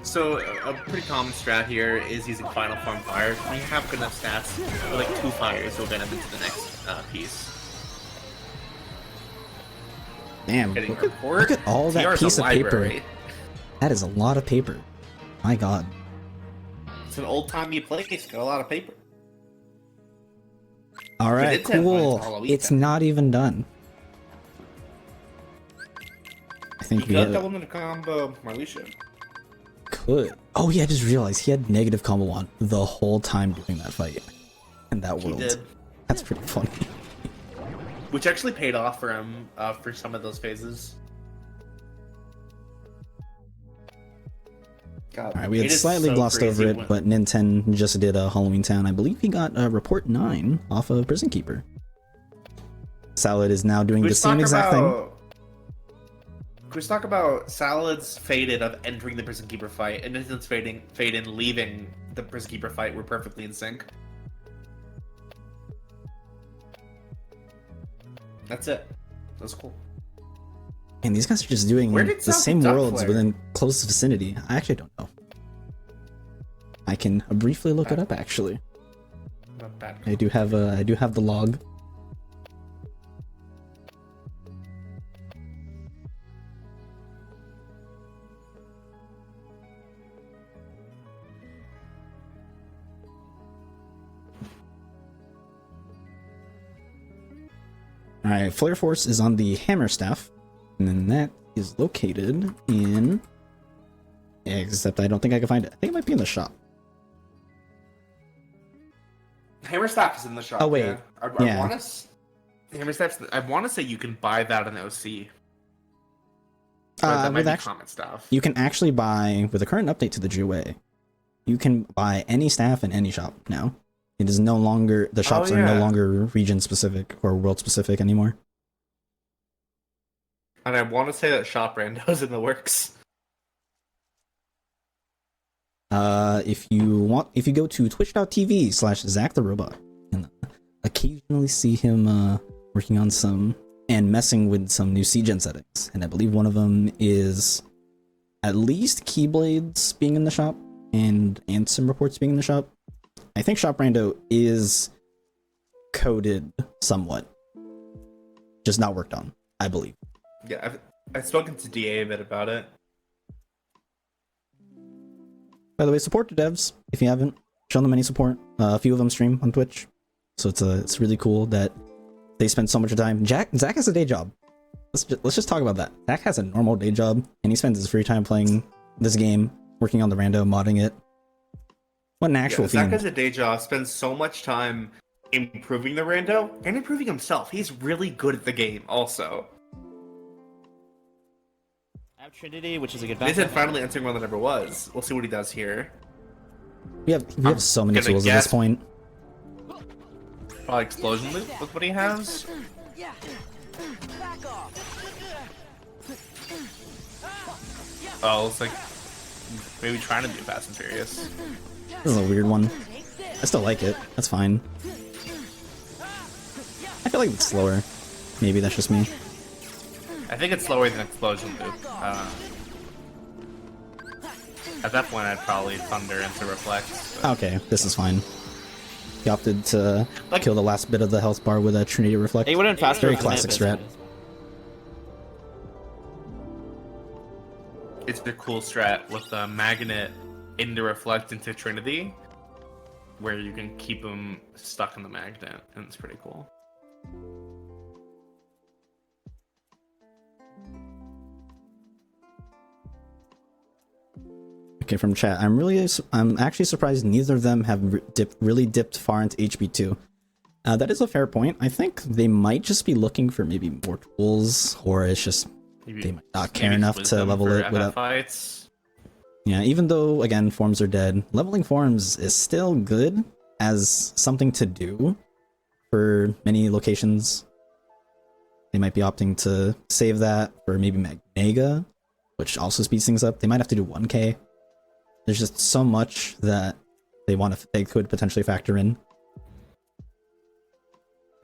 So a pretty common strat here is using Final Form Fire. If you have good enough stats for like 2 fires, you'll get him into the next piece. Damn, look at all that TR's piece a of paper. library. That is a lot of paper. My god. It's an old-timey place. Got a lot of paper. Alright, It's Halloween cool. time. It's not even done. I think we got have, double into combo Marlisha. could. Oh yeah, I just realized he had negative combo on the whole time doing that fight. In that world. He did. That's pretty funny. Which actually paid off for him for some of those phases. God, Alright, we had it is slightly so glossed crazy over it, when- but Ninten just did a Halloween Town. I believe he got report 9 off of Prison Keeper. Salad is now doing the same exact thing. Can we talk about Salad's faded of entering the Prison Keeper fight, and Ninten's fade in leaving the Prison Keeper fight were perfectly in sync? That's it. That's cool. And these guys are just doing Where did the South same Duck worlds flare? within close vicinity. I actually don't know. I can briefly look it up actually. Not bad. I do have the log. Alright, Flare Force is on the Hammer Staff, and then that is located in... Except I don't think I can find it. I think it might be in the shop. Hammer Staff is in the shop. Oh, wait. Yeah. Yeah. Hammer Staff's. I want to say you can buy that in OC. Or that might be common stuff. You can actually buy, with the current update to the GUA, you can buy any staff in any shop now. It is no longer, the shops are no longer region specific or world specific anymore. And I want to say that Shop Rando's in the works. If you go to twitch.tv/Zach the Robot, and occasionally see him working on some and messing with some new CGen settings, and I believe one of them is at least Keyblades being in the shop and some reports being in the shop. I think Shop Rando is coded somewhat, just not worked on, I believe. Yeah, I've spoken to DA a bit about it. By the way, support the devs if you haven't. Show them any support. A few of them stream on Twitch, so it's really cool that they spend so much time. Zach has a day job. Let's just talk about that. Zach has a normal day job, and he spends his free time playing this game, working on the rando, modding it. What an actual Zach fiend. has a day job, spends so much time improving the rando and improving himself. He's really good at the game, also. I have Trinity, which is a good Nathan backup. finally answering one that never was. We'll see what he does here. We have so many gonna tools at this point. Probably explosion loop with what he has. Oh, it's like maybe trying to do Fast and Furious. This is a weird one. I still like it. That's fine. I feel like it's slower. Maybe that's just me. I think it's slower than Explosion Loop. At that point, I'd probably Thunder into Reflect. But... Okay, this is fine. He opted to Like- kill the last bit of the health bar with a Trinity Reflect. He would have been faster. Very with classic Memphis. strat. It's the cool strat with the magnet into Reflect into Trinity, where you can keep them stuck in the magnet, and it's pretty cool. Okay, from chat, I'm actually surprised neither of them have really dipped far into HB2. That is a fair point. I think they might just be looking for maybe more tools, or it's just Maybe, they might not care enough to wisdom level for it without. fights. Yeah, even though again forms are dead, leveling forms is still good as something to do for many locations. They might be opting to save that for maybe Mega, which also speeds things up. They might have to do 1K. There's just so much that they could potentially factor in.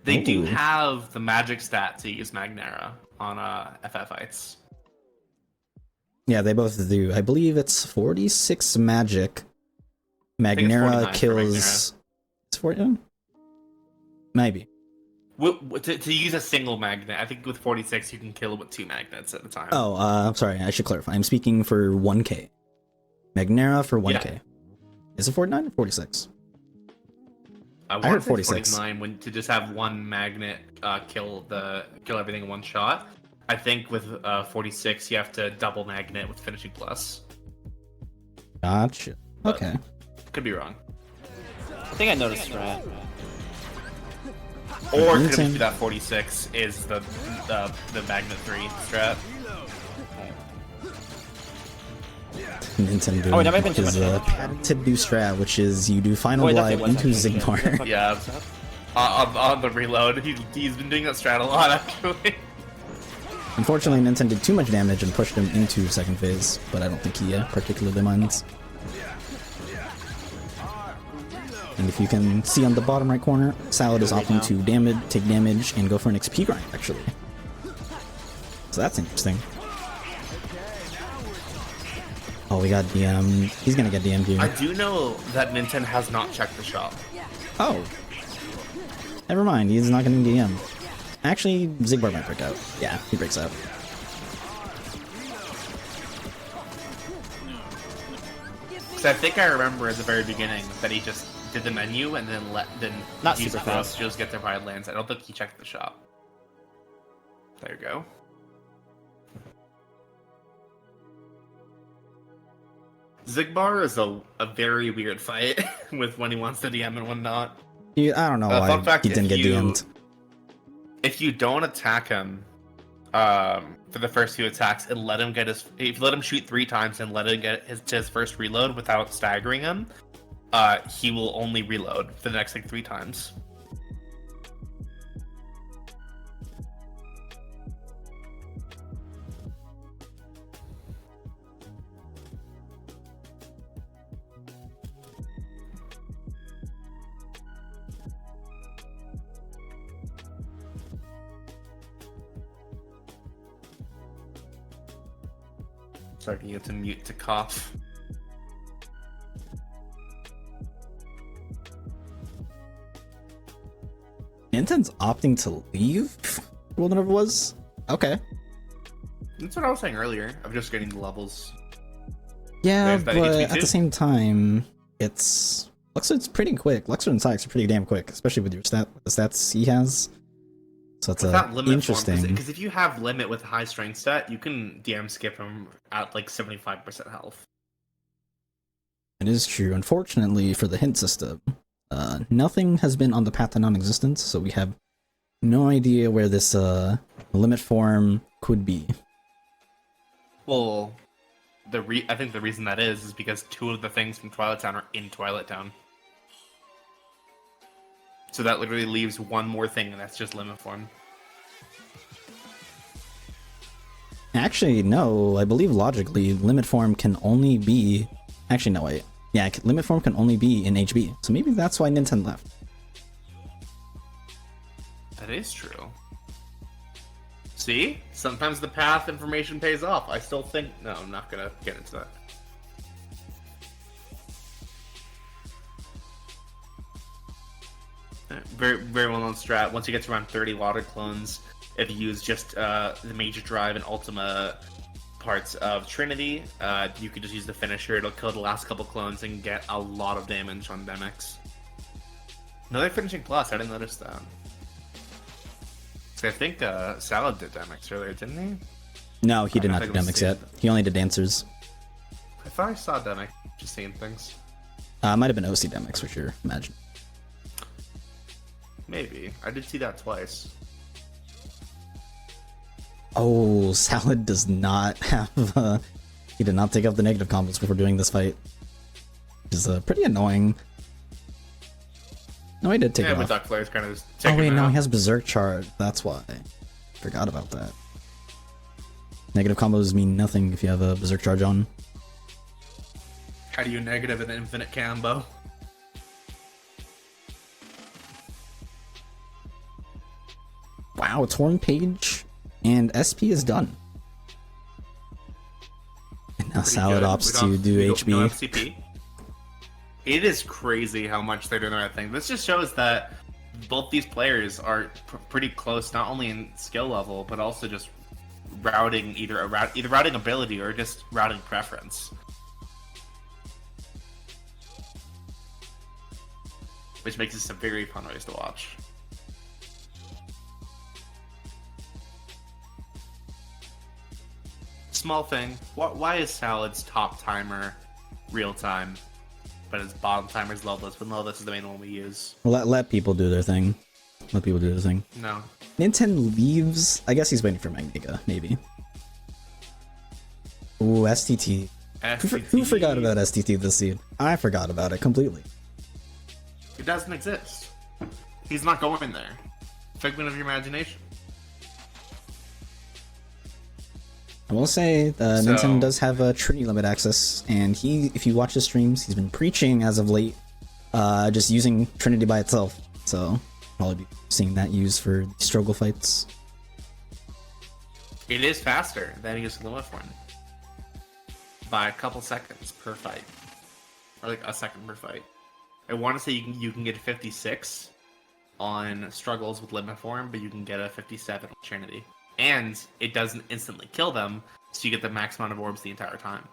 They do Ooh. have the magic stat to use Magnera on FF fights. Yeah, they both do. I believe it's 46 magic. Magnera kills. It's 49? Maybe. To use a single magnet, I think with 46 you can kill it with 2 magnets at a time. Oh, I'm sorry. I should clarify. I'm speaking for 1k. Magnera for 1k. Yeah. Is it 49 or 46? I heard 46. 49 to just have one magnet kill everything in one shot. I think with 46 you have to double magnet with finishing plus. Gotcha. Okay. Could be wrong. I think I noticed that. Or could it be that 46 is the magnet 3 strat? Nintendo is a patented new strat, which is you do final glide into Zigbar. Yeah, on the reload. He's been doing that strat a lot, actually. Unfortunately, Ninten did too much damage and pushed him into second phase, but I don't think he particularly minds. And if you can see on the bottom right corner, Salad is opting to take damage and go for an XP grind, actually. So that's interesting. Oh, we got DM. He's gonna get DM'd here. I do know that Ninten has not checked the shop. Oh. Never mind, he's not gonna DM. Actually, Zigbar might break out. Yeah, he breaks out. Because I think I remember at the very beginning that he just did the menu and then not super fast. Just get their Pride lands. I don't think he checked the shop. There you go. Zigbar is a very weird fight with when he wants to DM and when not. I don't know why he didn't get DM'd. If you don't attack him for the first few attacks and let him if you let him shoot 3 times and let him get his first reload without staggering him, he will only reload for the next 3 times. Starting you to mute to cough. Ninten's opting to leave? Whatever it was? Okay. That's what I was saying earlier, of just getting the levels. Yeah, but at the same time, Luxord's pretty quick. Luxord and Sykes are pretty damn quick, especially with the stats he has. So it's interesting. Because if you have limit with high strength stat, you can DM skip him at 75% health. It is true. Unfortunately for the hint system, nothing has been on the path to non-existence, so we have no idea where this limit form could be. Well, I think the reason that is because 2 of the things from Twilight Town are in Twilight Town. So that literally leaves 1 more thing, and that's just limit form. Actually, no. I believe logically, limit form can only be... Actually, no, wait. Yeah, limit form can only be in HB. So maybe that's why Ninten left. That is true. See? Sometimes the path information pays off. I still think... No, I'm not going to get into that. Very, very well-known strat. Once you get to around 30 water clones, if you use just the Major Drive and Ultima parts of Trinity, you could just use the finisher. It'll kill the last couple clones and get a lot of damage on Demix. Another finishing plus, I didn't notice that. So I think Salad did Demix earlier, didn't he? No, he did not do Demix yet. He only did Dancers. I thought I saw Demix, just seeing things. Might have been OC Demix for sure, imagine. Maybe. I did see that twice. Oh, Salad does not have... he did not take up the negative combos before doing this fight. Which is pretty annoying. No, he did take it off. Yeah, but Duck Flare's kind of just oh wait, no, he has Berserk Charge. That's why. Forgot about that. Negative combos mean nothing if you have a Berserk Charge on. How do you negative an infinite combo? Wow, Torn Page and SP is done. Salad opts to do HB. No FCP. It is crazy how much they're doing the right thing. This just shows that both these players are pretty close, not only in skill level, but also just routing, either routing ability or just routing preference. Which makes this a very fun race to watch. Small thing, why is Salad's top timer real time, but his bottom timer is loveless, when loveless is the main one we use? Let people do their thing. Let people do their thing. No. Ninten leaves. I guess he's waiting for Magnica, maybe. Ooh, STT. Who forgot about STT this seed? I forgot about it completely. It doesn't exist. He's not going there. Figment of your imagination. I will say, Ninten does have a Trinity limit access, and if you watch his streams, he's been preaching as of late, just using Trinity by itself. So, probably be seeing that used for struggle fights. It is faster than using limit form by a couple seconds per fight, or like a second per fight. I want to say you can get 56 on struggles with limit form, but you can get a 57 with Trinity. And it doesn't instantly kill them, so you get the max amount of orbs the entire time.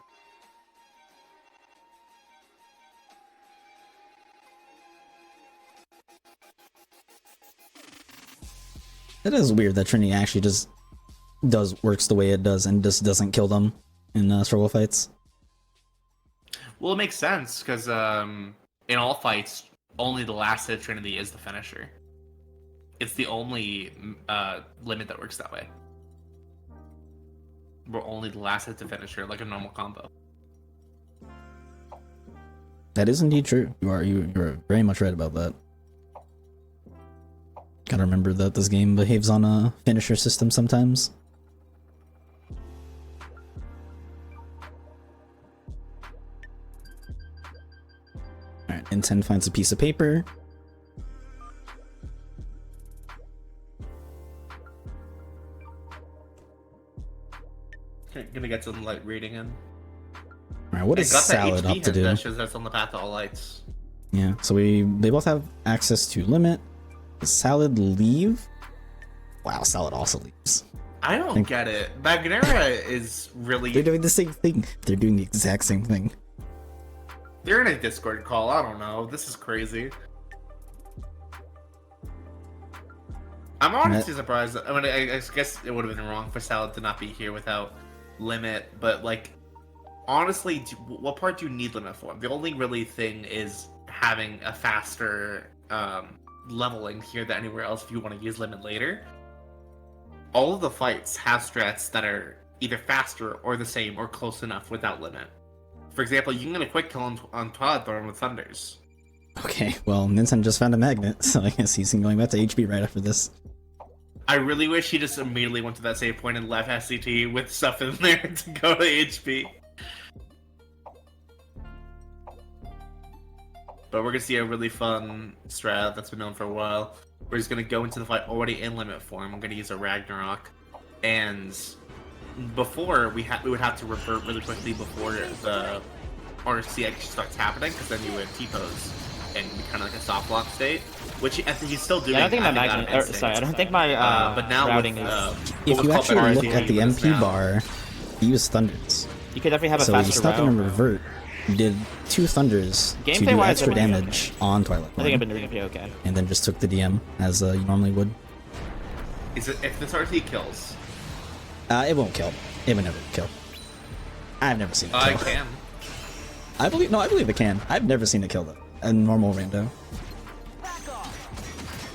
It is weird that Trinity actually just works the way it does and just doesn't kill them in struggle fights. Well, it makes sense, because in all fights, only the last hit of Trinity is the finisher. It's the only limit that works that way. Where only the last hit to finisher, like a normal combo. That is indeed true. You're very much right about that. Gotta remember that this game behaves on a finisher system sometimes. Alright, Ninten finds a piece of paper. Gonna get some light reading in. Alright, what is Salad up to do? That's on the path to all lights. Yeah, so they both have access to limit. Does Salad leave? Wow, Salad also leaves. I don't get it. Magnera is really... They're doing the same thing. They're doing the exact same thing. They're in a Discord call. I don't know. This is crazy. I'm honestly surprised. I mean, I guess it would have been wrong for Salad to not be here without limit, but like, honestly, what part do you need limit for? The only really thing is having a faster leveling here than anywhere else if you want to use limit later. All of the fights have strats that are either faster or the same or close enough without limit. For example, you can get a quick kill on Twilight Thorn with Thunders. Okay, well, Ninten just found a magnet, so I guess he's going back to HB right after this. I really wish he just immediately went to that save point and left SCT with stuff in there to go to HP. But we're going to see a really fun strat that's been known for a while. We're just going to go into the fight already in limit form. I'm going to use a Ragnarok. And before, we would have to revert really quickly before the RC actually starts happening, because then you would T-pose and be kind of like a soft lock state, which I think he's still doing. Yeah, I don't think I don't think my but now routing with, is... If you actually look at the MP bar, you use Thunders. You could definitely have a so you faster stop route. and revert. You did 2 Thunders to do extra damage on Twilight I think I've Thorn, been doing it pretty okay. and then just took the DM as you normally would. Is it if this RC kills? It won't kill. It would never kill. I've never seen it kill. I can. I believe it can. I've never seen it kill though. A normal rando.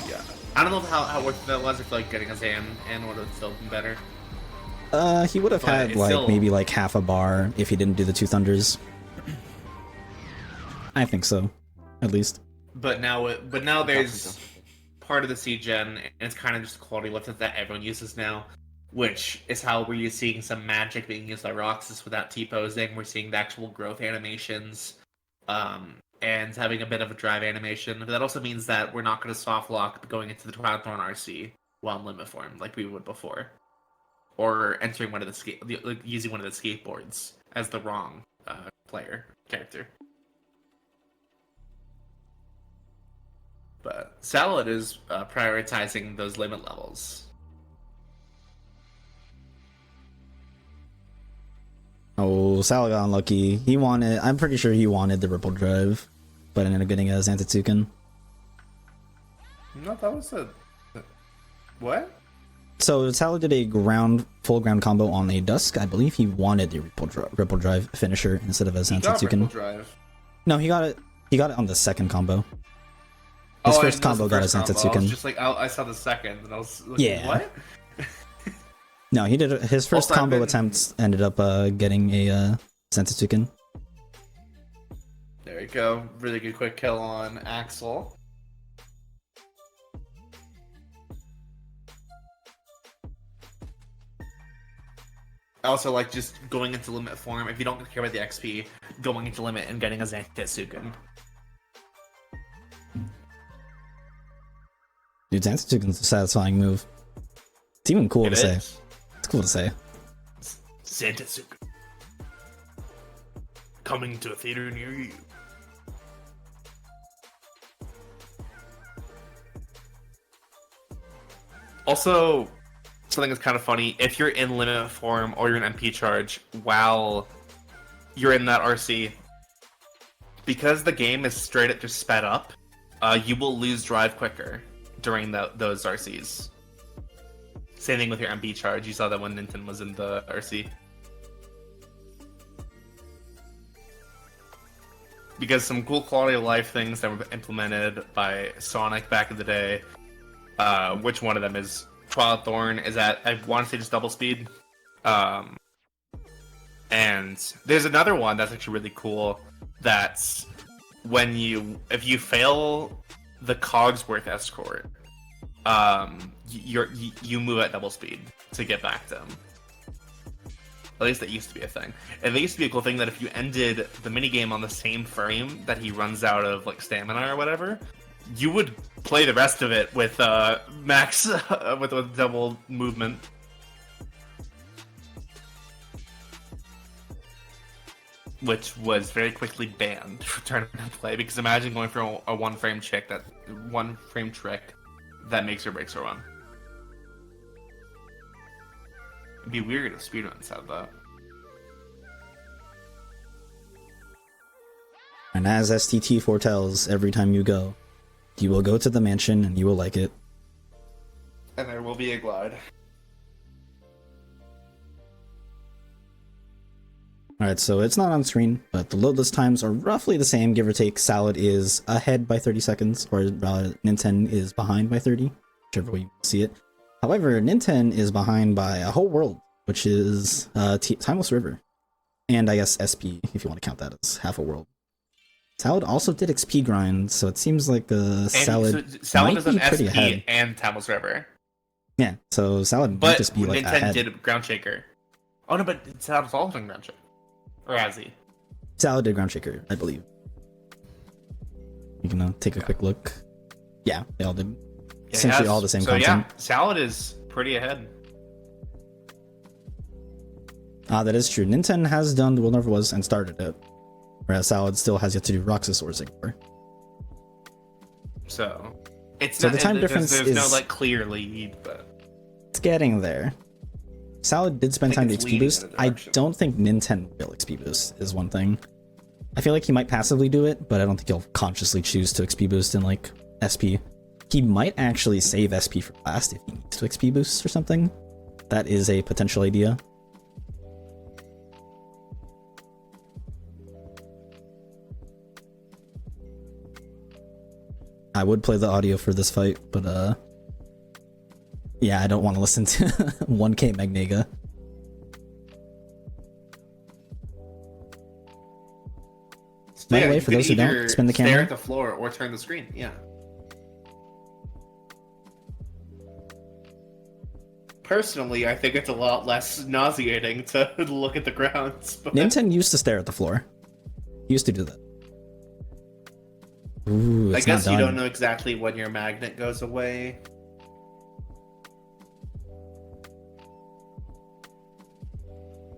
Yeah. I don't know how worth that was. I feel like getting his hand and would have still been better. He would have But had it's like still... maybe like half a bar if he didn't do the 2 Thunders. I think so, at least. But now there's part of the C-Gen, and it's kind of just a quality lift that everyone uses now, which is how we're seeing some magic being used by Roxas without T-posing. We're seeing the actual growth animations, and having a bit of a drive animation. But that also means that we're not going to soft lock going into the Twilight Thorn RC while in limit form like we would before. or entering one of using one of the skateboards as the wrong character. But Salad is prioritizing those limit levels. Oh, Salad got unlucky. I'm pretty sure he wanted the Ripple Drive, but ended up getting a Zantetsuken. No, that was what? So Salad did a full ground combo on a Dusk. I believe he wanted the Ripple Drive finisher instead of a Zantetsuken. No, he got it on the second combo. His first combo got a Zantetsuken. I was just like, I saw the second, and I was like, yeah. What? No, he did his first combo attempt ended up getting a Zantetsuken. There you go. Really good quick kill on Axel. I also like just going into limit form. If you don't care about the XP, going into limit and getting a Zantetsuken. Dude, Zantetsuken's a satisfying move. It's even cool to say. It's cool to say. Zantetsuken. Coming to a theater near you. Also, something that's kind of funny, if you're in limit form or you're in MP charge while you're in that RC, because the game is straight up just sped up, you will lose drive quicker during those RCs. Same thing with your MP charge. You saw that when Ninten was in the RC. Because some cool quality of life things that were implemented by Sonic back in the day, which one of them is Twilight Thorn is at, I want to say, just double speed. And there's another one that's actually really cool. That's if you fail the Cogsworth escort, you move at double speed to get back to him. At least that used to be a thing. And it used to be a cool thing that if you ended the minigame on the same frame that he runs out of like stamina or whatever, you would play the rest of it with max with double movement. Which was very quickly banned for tournament play, because imagine going for a one frame trick that makes or breaks a run. It'd be weird if speedruns had that. And as STT foretells, every time you go will go to the mansion and you will like it. And there will be a glide. Alright, so it's not on screen, but the loadless times are roughly the same, give or take. Salad is ahead by 30 seconds, or Ninten is behind by 30, whichever way you see it. However, Ninten is behind by a whole world, which is Timeless River. And I guess SP, if you want to count that as half a world. Salad also did XP grind, so it seems like Salad is an pretty SP ahead. And Timeless River. Yeah, so Salad might just be like Ninten ahead. did Ground Shaker. Oh no, but Salad's also doing Ground Shaker. Or has he? Salad did Ground Shaker, I believe. You can take a quick look. Yeah, they all did. Essentially all the same content. Yeah, Salad is pretty ahead. That is true. Ninten has done the Will Never Was and started it, whereas Salad still has yet to do Roxas or Zigbar. So it's so not, the time difference there's is no like clear lead, but it's getting there. Salad did spend time to XP boost. I don't think Ninten will XP boost is one thing. I feel like he might passively do it, but I don't think he'll consciously choose to XP boost in like SP. He might actually save SP for last if he needs to XP boost or something. That is a potential idea. I would play the audio for this fight, but yeah, I don't want to listen to 1K Magnega. By the way, for those who don't, spin the camera. Stare at the floor or turn the screen. Yeah. Personally, I think it's a lot less nauseating to look at the grounds. But... Ninten used to stare at the floor. He used to do that. Ooh, I guess you don't know exactly when your magnet goes away.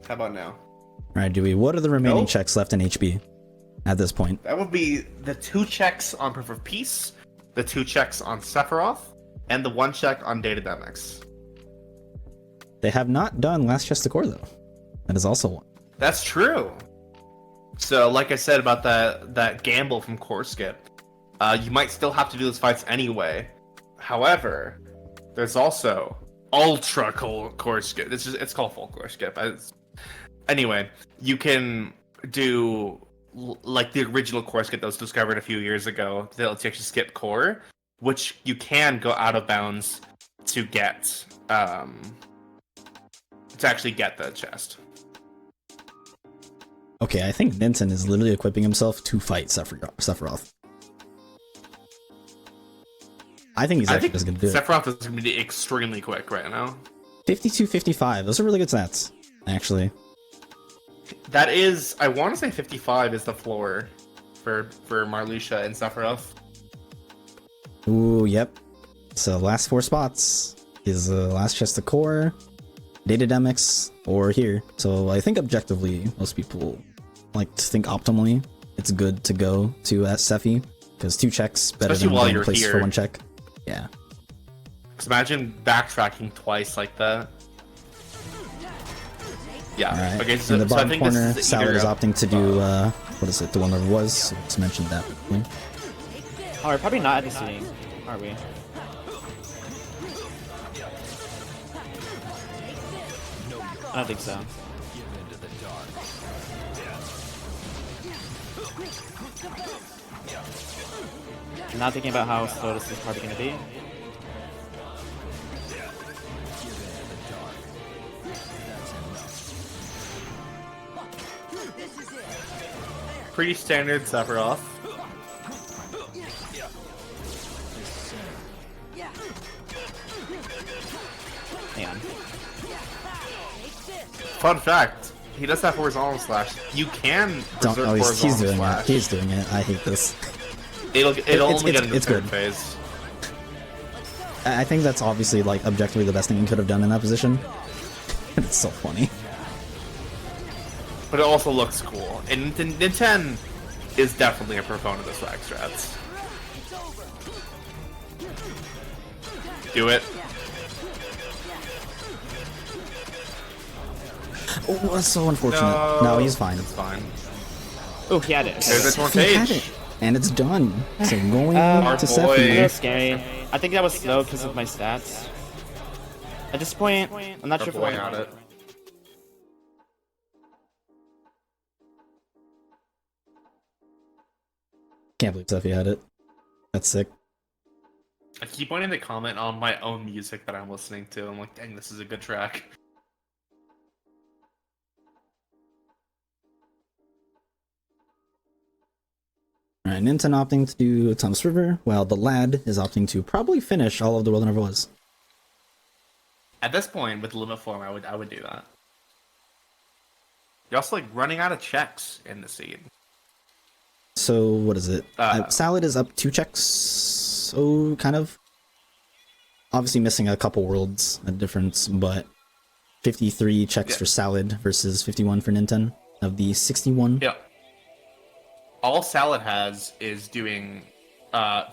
How about now? Alright, Dewey, what are the remaining Nope. checks left in HB at this point? That would be the 2 checks on Proof of Peace, the 2 checks on Sephiroth, and the 1 check on Data Demix. They have not done Last Chest of Core, though. That is also one. That's true. So, like I said about that gamble from Core Skip, you might still have to do those fights anyway. However, there's also Ultra Core Skip. It's called Full Core Skip. Anyway, you can do like the original Core Skip that was discovered a few years ago that lets you actually skip Core, which you can go out of bounds to get to actually get the chest. Okay, I think Ninten is literally equipping himself to fight Sephiroth. I think he's actually just gonna do it. Sephiroth is gonna be extremely quick right now. 52-55. Those are really good stats, actually. That is, I want to say 55 is the floor for Marluxia and Sephiroth. Ooh, yep. So last 4 spots is Last Chest of Core, Data Demix, or here. So I think objectively, most people like to think optimally it's good to go to Sephi, because 2 checks better Especially than while going you're places here. for 1 check. Yeah. Because imagine backtracking twice like that. Yeah. Alright. Okay, In the I bottom think corner, this is Salad either is opting to do what is it? The one that was. So let's mention that quickly. Oh, we're probably not at the seating, are we? I don't think so. I'm not thinking about how slow this is probably going to be. pretty standard Sephiroth. Hang on. Fun fact, he does have horizontal slash. You can Don't. reserve Oh, he's horizontal doing slash. it. He's doing it. I hate this. It'll only get it's- in the it's third good. phase. I think that's obviously like objectively the best thing he could have done in that position. It's so funny. But it also looks cool. And Ninten is definitely a proponent of swag strats. Do it. Oh, that's so unfortunate. No, he's fine. It's fine. Oh, he had it. There's a He had tortage. it. And it's done. So going Our to boy. A little Sephi. scary. I think that was slow because of my stats. At this point, I'm not Our sure if I boy want had to. it. Can't believe Sephi had it. That's sick. I keep wanting to comment on my own music that I'm listening to. I'm like, dang, this is a good track. Alright, Ninten opting to do Thomas River, while the lad is opting to probably finish all of the World That Never Was. At this point, with limit form, I would do that. You're also like running out of checks in the seed. So what is it? Salad is up 2 checks. So kind of. Obviously missing a couple worlds, a difference, but 53 checks for Salad versus 51 for Ninten of the 61. Yeah. All Salad has is doing,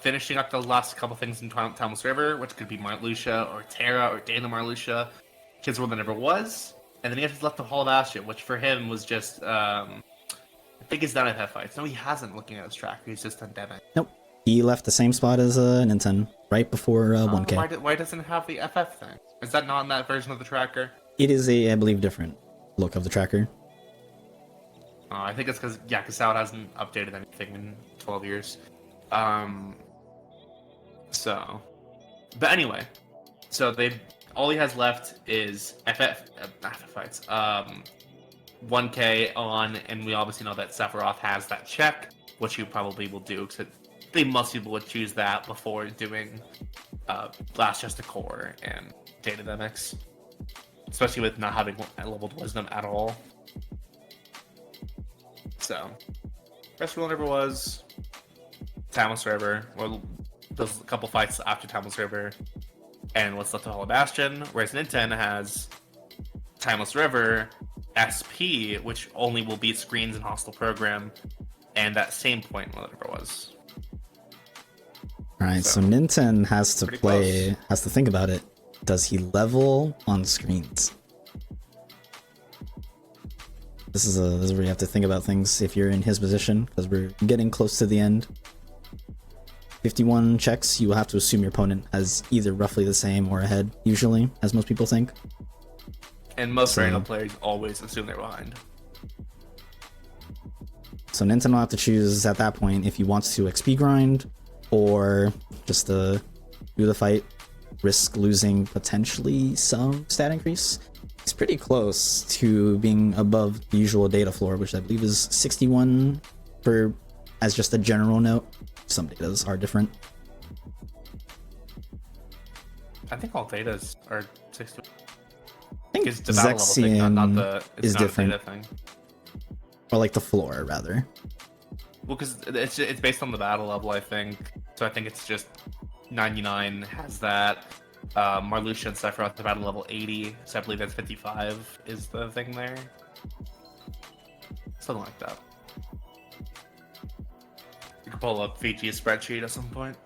finishing up the last couple things in Thomas River, which could be Marluxia or Terra or Dana Marluxia, Kids World That Never Was, and then he has left the Hall of Ashen, which for him was just, I think he's done FF fights. No, he hasn't. Looking at his tracker, he's just done Devin. Nope. He left the same spot as Ninten, right before 1K. Why doesn't it have the FF thing? Is that not in that version of the tracker? It is a, I believe, different look of the tracker. I think it's because Salad hasn't updated anything in 12 years. But anyway, so all he has left is FF fights. 1K on, and we obviously know that Sephiroth has that check, which you probably will do. Because I think most people would choose that before doing Last Just a Core and Data Demix, especially with not having leveled Wisdom at all. So, best rule never was Tamus River. Well, there's a couple fights after Tamus River, and what's left of Hollow Bastion. Whereas Ninten has Tamus River, SP, which only will beat screens in hostile program, and that same point, whatever it was. Alright, so Ninten has to think about it. Does he level on screens? This is where you have to think about things if you're in his position, because we're getting close to the end. 51 checks, you will have to assume your opponent has either roughly the same or ahead, usually, as most people think. And most random players always assume they're behind. So Ninten will have to choose at that point if he wants to XP grind, or just do the fight, risk losing potentially some stat increase. It's pretty close to being above the usual data floor, which I believe is 61 as just a general note. Some datas are different. I think all datas are 61. I think it's the battle level thing, not the is different. Data thing. Or like the floor, rather. Well, because it's based on the battle level, I think. So I think it's just 99 has that. Marluxia and Sephiroth at the battle level 80, so I believe that's 55 is the thing there. Something like that. You can pull up VG's spreadsheet at some point.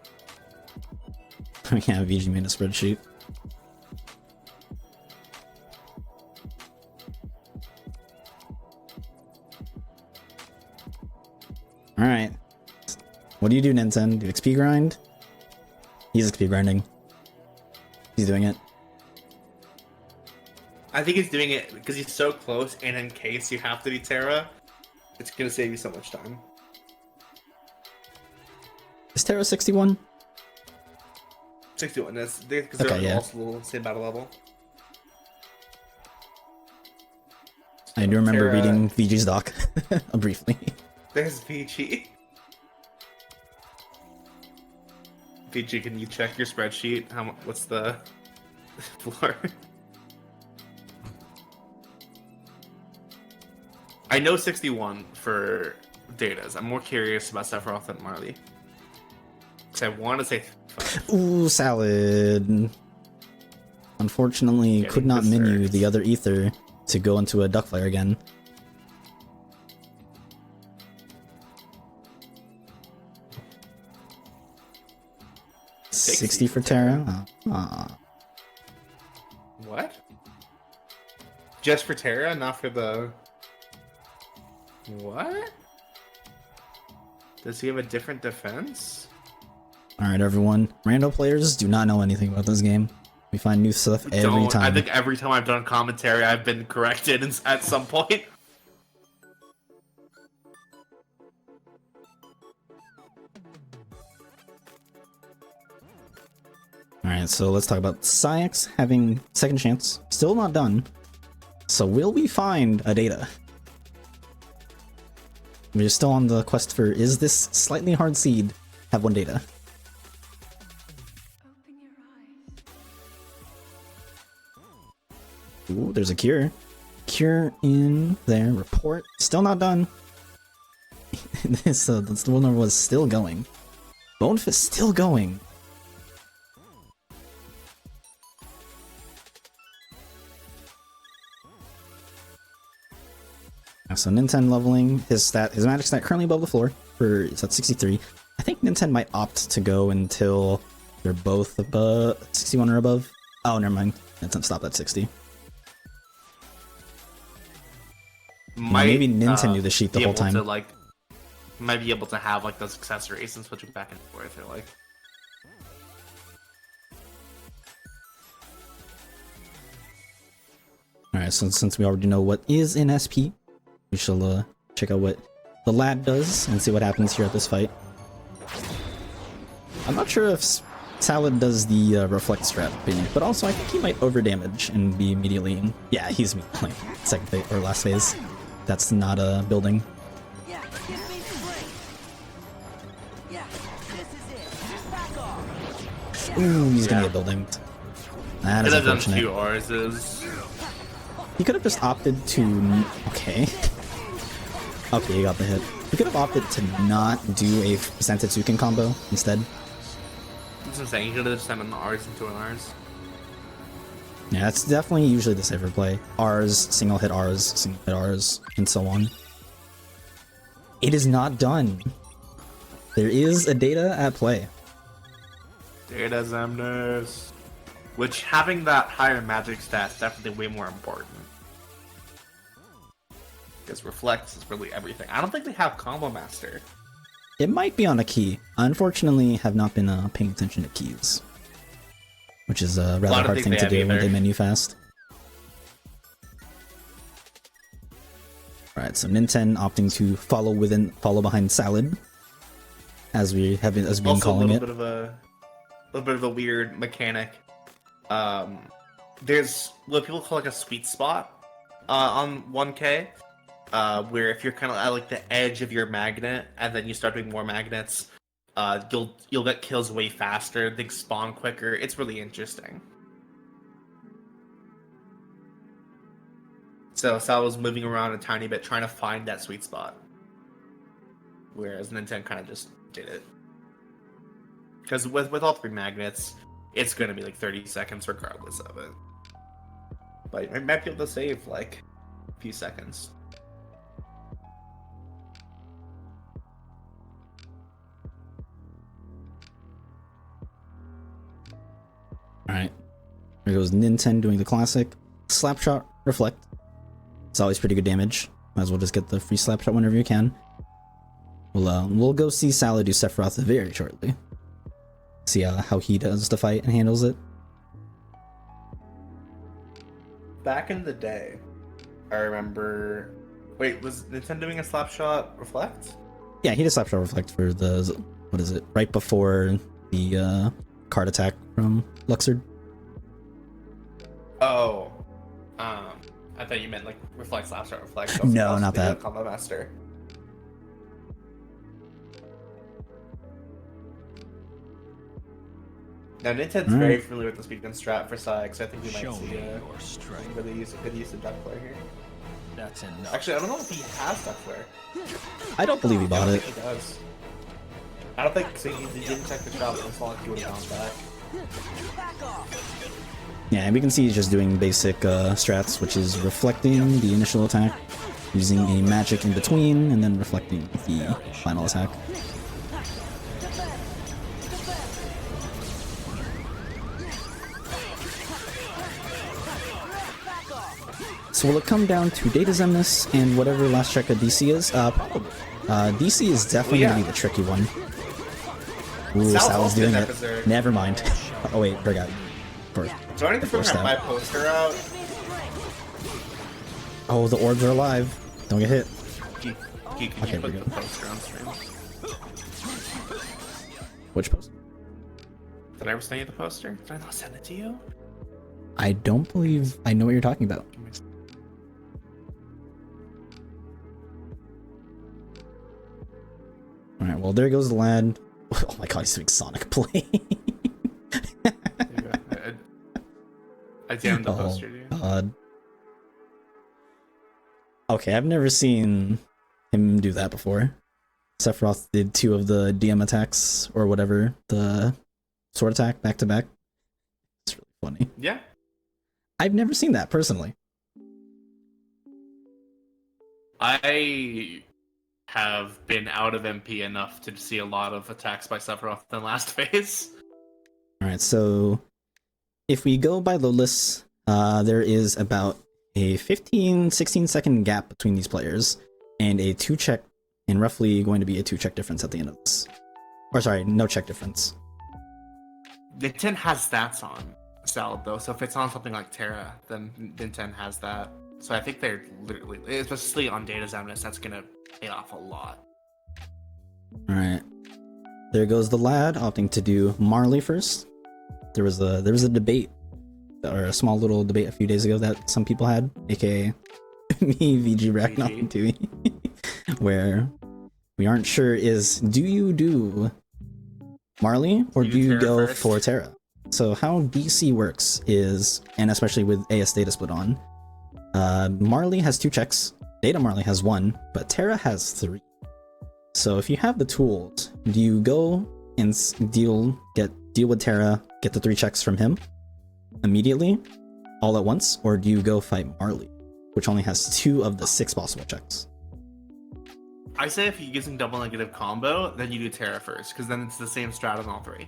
Yeah, VG made a spreadsheet. Alright. What do you do, Ninten? Do you XP grind? He's XP grinding. He's doing it. I think he's doing it because he's so close, and in case you have to be Terra, it's going to save you so much time. Is Terra 61? 61, that's because they're also the same battle level. I do remember reading VG's doc briefly. There's VG. VG, can you check your spreadsheet? What's the floor? I know 61 for datas. I'm more curious about Sephiroth and Marley. Because I want to say 5. Ooh, salad. Unfortunately, could not menu the other ether to go into a duckfire again. $60 for Terra? What? Just for Terra, not for the... What? Does he have a different defense? Alright, everyone. Rando players do not know anything about this game. We find new stuff every time. I think every time I've done commentary, I've been corrected at some point. Alright, so let's talk about Psyx having second chance. Still not done. So will we find a data? We're still on the quest for, is this slightly hard seed have one data? Ooh, there's a cure. Cure in there. Report. Still not done. This one was still going. Bonefist still going. So Ninten leveling his magic stat currently above the floor it's at 63. I think Ninten might opt to go until they're both above 61 or above. Oh, never mind. Ninten stopped at 60. Maybe Ninten knew the sheet the whole time. Might be able to have like those accessories and switching back and forth, or like. All right, so since we already know what is in SP, we shall check out what the lad does and see what happens here at this fight. I'm not sure if Salad does the reflect strat, but also I think he might overdamage and be immediately in. Yeah, he's like second phase or last phase. That's not a building. Ooh, he's gonna get building. That is unfortunate. He could have just opted to. Okay. Okay, he got the hit. He could have opted to not do a Santetsuken combo instead. That's what I'm saying. He could have just sent an R's into an R's. Yeah, that's definitely usually the safer play. R's, single hit R's, single hit R's, and so on. It is not done. There is a data at play. Data Zemnis. Which, having that higher magic stat is definitely way more important. Because Reflex is really everything. I don't think they have Combo Master. It might be on a key. Unfortunately, have not been paying attention to keys. Which is a rather hard thing to do when they menu fast. Alright, so Ninten opting to follow behind Salad. As we have been calling it. A little bit of a weird mechanic. There's what people call like a sweet spot on 1K. Where if you're kind of at like the edge of your magnet, and then you start doing more magnets, you'll get kills way faster. Things spawn quicker. It's really interesting. So Sal was moving around a tiny bit, trying to find that sweet spot, whereas Ninten kind of just did it. Because with all three magnets, it's gonna be like 30 seconds regardless of it. But you might be able to save like a few seconds. Alright. There goes Ninten doing the classic Slapshot Reflect. It's always pretty good damage. Might as well just get the free Slapshot whenever you can. We'll go see Salad do Sephiroth very shortly. See how he does the fight and handles it. Back in the day, I remember... Wait, was Ninten doing a Slapshot Reflect? Yeah, he did Slapshot Reflect for the... What is it? Right before the card attack from Luxord. Oh. I thought you meant like Reflect Slapshot Reflect. No, not that. Combo Master. Now Ninten's very familiar with the speedgun strat for Psy, so I think we might see good use of Duck Flare here. That's enough. Actually, I don't know if he has Duck Flare. I don't believe he bought it. He does. I don't think so. He didn't check the shop, and it's not like he would have gone back. Yeah, and we can see he's just doing basic strats, which is reflecting the initial attack, using a magic in between, and then reflecting the final attack. So will it come down to Data Zemnis and whatever last check of DC is? Probably. DC is definitely going to be the tricky one. Ooh, Sal's doing it. Never mind. Oh wait, forgot. So I need to bring my poster out. Oh, the orbs are alive. Don't get hit. Okay, we're good. Poster on stream. Which poster? Did I ever send you the poster? Did I not send it to you? I don't believe I know what you're talking about. Alright, well there goes the lad. Oh my god, he's doing Sonic play. I jammed the poster, dude. God. Okay, I've never seen him do that before. Sephiroth did 2 of the DM attacks, or whatever, the sword attack back to back. It's really funny. Yeah. I've never seen that, personally. I have been out of MP enough to see a lot of attacks by Sephiroth in last phase. Alright, so if we go by the lists, there is about a 15-16 second gap between these players, and a 2-check, and roughly going to be a 2-check difference at the end of this. Or sorry, no check difference. Ninten has stats on Salad though, so if it's on something like Terra, then Ninten has that. So I think they're literally, especially on Data Zemnis, that's gonna pay off a lot. Alright. There goes the lad, opting to do Marley first. There was a debate, or a small little debate a few days ago that some people had, aka me, VG Ragnar, and Dewey, where we aren't sure is, do you do Marley or do you go for Terra? So how DC works is, and especially with AS Data Split on, Marley has 2 checks, Data Marley has 1, but Terra has 3. So if you have the tools, do you go and deal with Terra, get the 3 checks from him immediately, all at once, or do you go fight Marley, which only has 2 of the 6 possible checks? I say if you're using double negative combo, then you do Terra first, because then it's the same strat on all 3.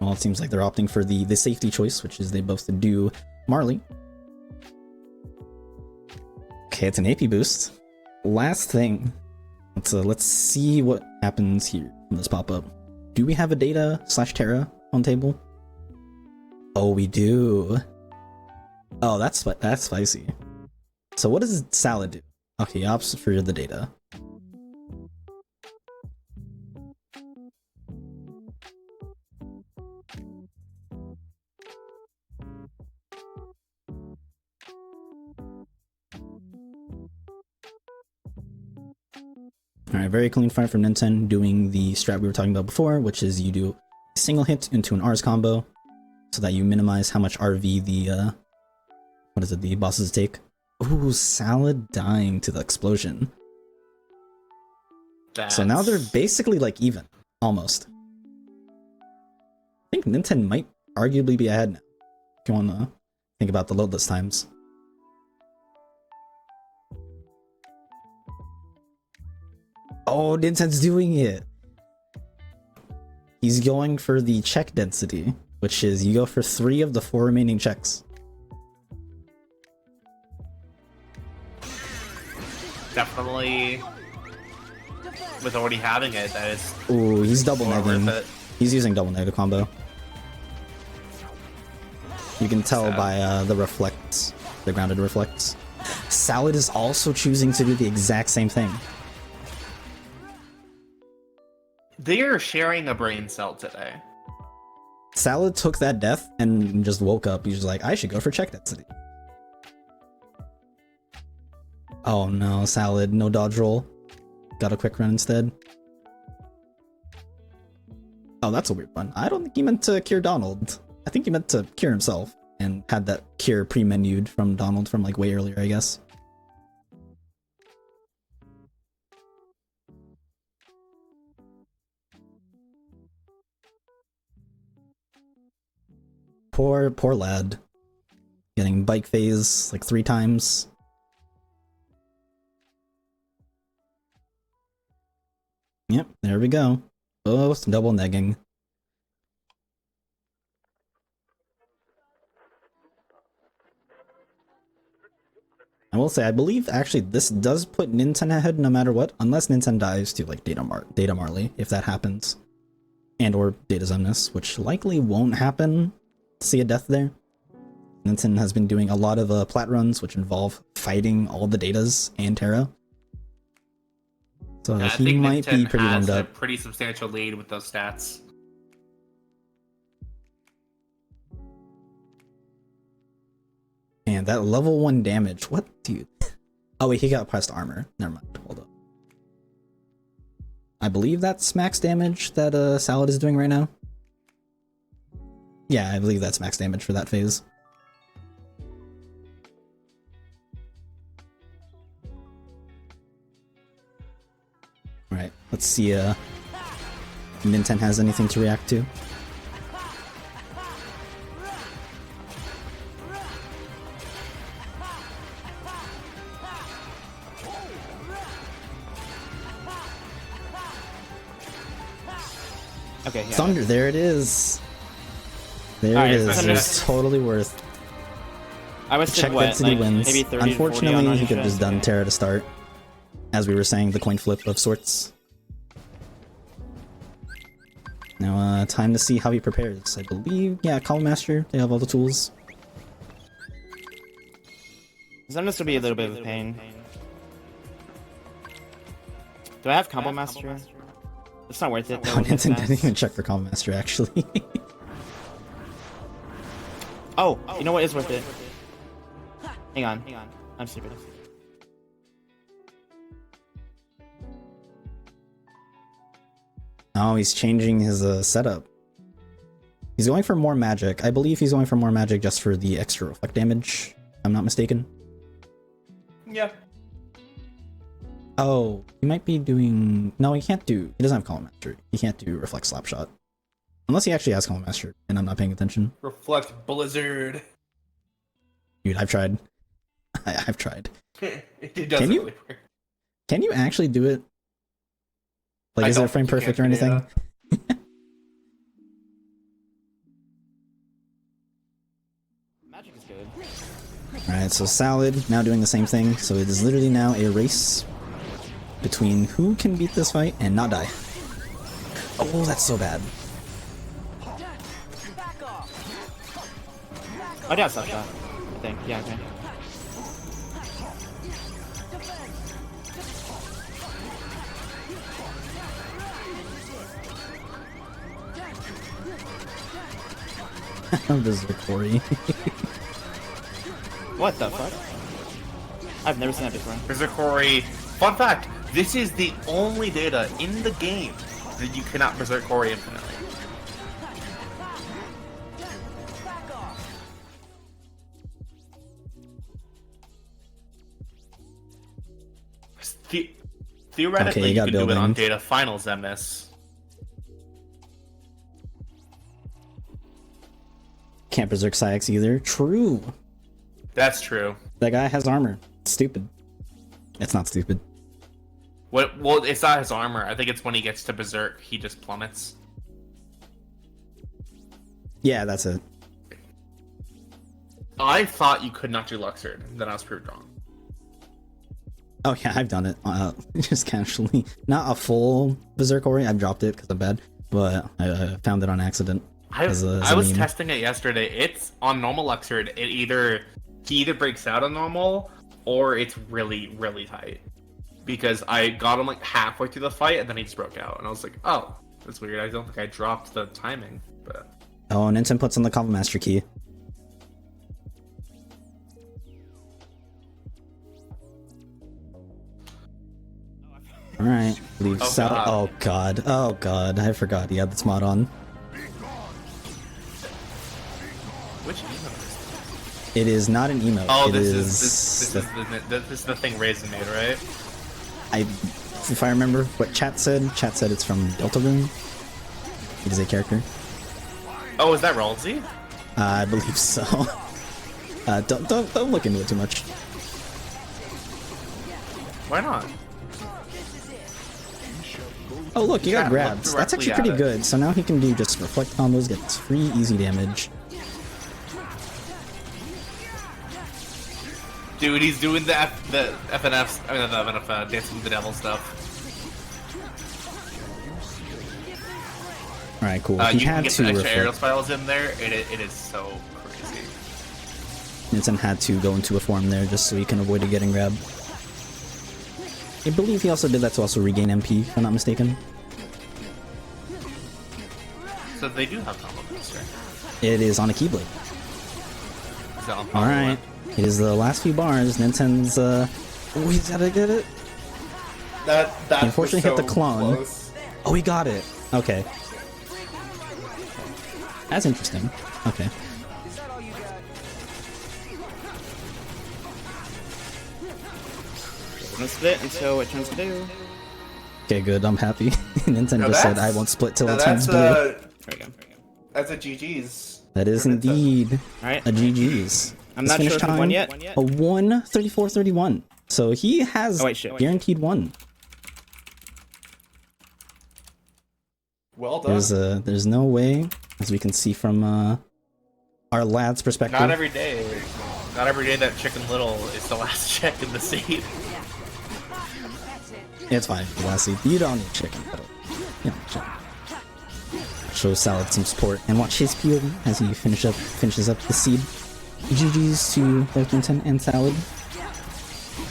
Well, it seems like they're opting for the safety choice, which is they both do Marley. Okay, it's an AP boost. Last thing. Let's see what happens here from this pop-up. Do we have a data / Terra on table? Oh, we do. Oh, that's spicy. So what does Salad do? Okay, he opts for the data. Alright, very clean fight from Ninten, doing the strat we were talking about before, which is you do a single hit into an Rs combo, so that you minimize how much RV the bosses take. Ooh, Salad dying to the explosion. So now they're basically like even, almost. I think Ninten might arguably be ahead now, if you want to think about the loadless times. Oh, Ninten's doing it! He's going for the check density, which is you go for 3 of the 4 remaining checks. Definitely, with already having it, that is. Ooh, he's double negging. He's using double negative combo. You can tell by the reflects, the grounded reflects. Salad is also choosing to do the exact same thing. They are sharing a brain cell today. Salad took that death and just woke up. He's just like, I should go for check density. Oh no, Salad, no dodge roll. Got a quick run instead. Oh, that's a weird one. I don't think he meant to cure Donald. I think he meant to cure himself and had that cure pre-menued from Donald from like way earlier, I guess. Poor lad. Getting bike phase like 3 times. Yep, there we go. Oh, some double negging. I will say, I believe actually this does put Ninten ahead no matter what, unless Ninten dies to like Data Marley, if that happens. And or Data Zemnis, which likely won't happen. See a death there. Ninten has been doing a lot of plat runs, which involve fighting all the Datas and Terra. So Yeah, he might be pretty warmed up. A pretty substantial lead with those stats. And that level 1 damage, what dude? Oh wait, he got pressed armor. Never mind, hold up. I believe that's max damage that Salad is doing right now. Yeah, I believe that's max damage for that phase. Alright, let's see if Ninten has anything to react to. Okay, yeah. Thunder, there it is. There it is. It's totally worth. I was Check what, density like, wins. maybe 30 to 40 Unfortunately, on he could have just done okay. Terra to start. As we were saying, the coin flip of sorts. Now, time to see how he prepares. I believe, yeah, Column Master, they have all the tools. Zemnis will be a little bit of a pain. Do I have Combo Master? It's not worth it. Oh, Ninten didn't even check for Column Master, actually. Oh, you know what is worth it? Hang on. I'm stupid. Oh, he's changing his setup. He's going for more magic. I believe he's going for more magic just for the extra reflect damage, if I'm not mistaken. Yeah. Oh, he might be doing... No, he can't do... He doesn't have Column Master. He can't do Reflect Slapshot. Unless he actually has Calm Master and I'm not paying attention. Reflect Blizzard. Dude, I've tried. I've tried. It doesn't Can you? really work. Can you actually do it? Like, is it frame perfect or anything? Magic is good. Alright, so Salad now doing the same thing. So it is literally now a race between who can beat this fight and not die. Oh, that's so bad. Oh, yeah, stop that. I think. Yeah, okay. This is a Corey. What the fuck? I've never seen that before. Berserkori. Fun fact, this is the only data in the game that you cannot Berserkori infinitely. Theoretically, Okay, you you got can do it on buildings. data finals MS. Can't Berserk Syx either. True. That's true. That guy has armor. Stupid. It's not stupid. Well, it's not his armor. I think it's when he gets to Berserk, he just plummets. Yeah, that's it. I thought you could not do Luxord, then I was proved wrong. Oh yeah, I've done it. Just casually. Not a full Berserkori. I've dropped it because I'm bad. But I found it on accident. I as a was meme. testing it yesterday. It's on normal Luxord. He either breaks out on normal or it's really, really tight. Because I got him like halfway through the fight and then he just broke out. And I was like, oh, that's weird. I don't think I dropped the timing. But Oh, Ninten puts on the Combo Master key. Alright, leave Oh, Sal- God. Oh god, oh god, I forgot he had this mod on. which emote is this? It is not an emote. Oh, it this is is the thing Raisin made, right? if I remember what chat said it's from Deltarune. It is a character. Oh, is that Ralsei? I believe so. Don't look into it too much. Why not? Oh look, you got Chat, grabs. look That's actually directly pretty at it. good. So now he can do just reflect combos, get this free easy damage. Dude, he's doing the FNF, I mean the FNF, Dancing with the Devil stuff. Alright, cool. You He can had get to some extra aerial reflect. spells in there, and it is so crazy. Ninten had to go into a form there just so he can avoid it getting grabbed. I believe he also did that to also regain MP, if I'm not mistaken. So they do have combo booster. It is on a Keyblade. So Alright. It is the last few bars. Ninten's, oh, he's gotta get it. That Unfortunately hit the clone. Oh, he got it. Okay. That's interesting. Okay. Gonna split until it turns blue. Okay, good. I'm happy. Ninten Now just said that's- I won't split till Now it turns blue. There we go. That's a GG's. That is for Ninten. indeed Alright. a GG's. I'm His not finish sure if he won yet. A 1:34:31. So he has Oh, wait, shit. guaranteed one. Well done. There's no way, as we can see from our lad's perspective. Not every day. Not every day that Chicken Little is the last check in the seed. It's fine. Lassie, you don't need chicken. But, yeah, chicken. Show Salad some support and watch his POV as he finishes up the seed. GG's to both Ninten and Salad.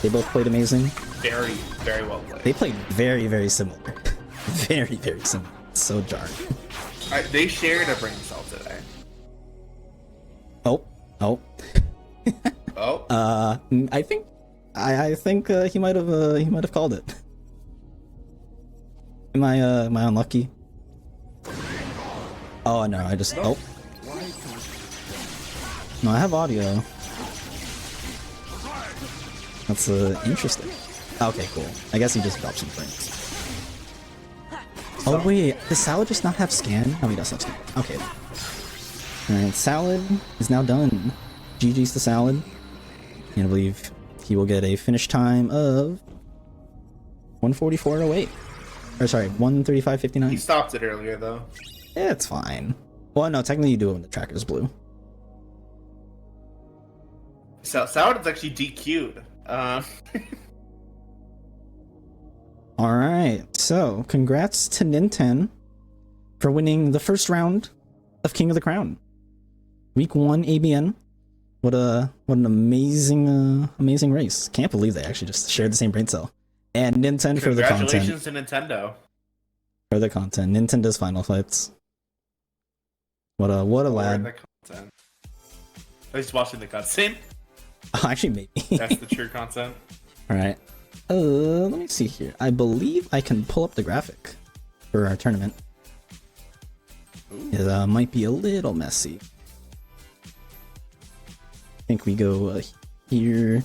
They both played amazing. Very, very well played. They played very, very similar. Very, very similar. It's so jarring. They shared a brain cell today. Oh. Oh. I think he might have called it. Am I unlucky? Oh no, I just No, I have audio. That's interesting. Okay, cool. I guess he just dropped some frames. Oh wait, does Salad just not have scan? Oh, he does have scan. Okay. Alright, Salad is now done. GG's to Salad. And I believe he will get a finish time of 144.08. Or sorry, 135.59. He stopped it earlier though. Yeah, it's fine. Well, no, technically you do it when the tracker's blue. So Saladin's actually DQ'd. Alright, so congrats to Ninten for winning the first round of King of the Crown. Week 1 ABN. What an amazing amazing race. Can't believe they actually just shared the same brain cell. And Ninten for the content. Congratulations to Nintendo. For the content. Ninten does final fights. What a lad. The content. I was watching the cutscene. Oh, actually maybe. That's the true content. Alright. Let me see here. I believe I can pull up the graphic for our tournament. It might be a little messy. I think we go here,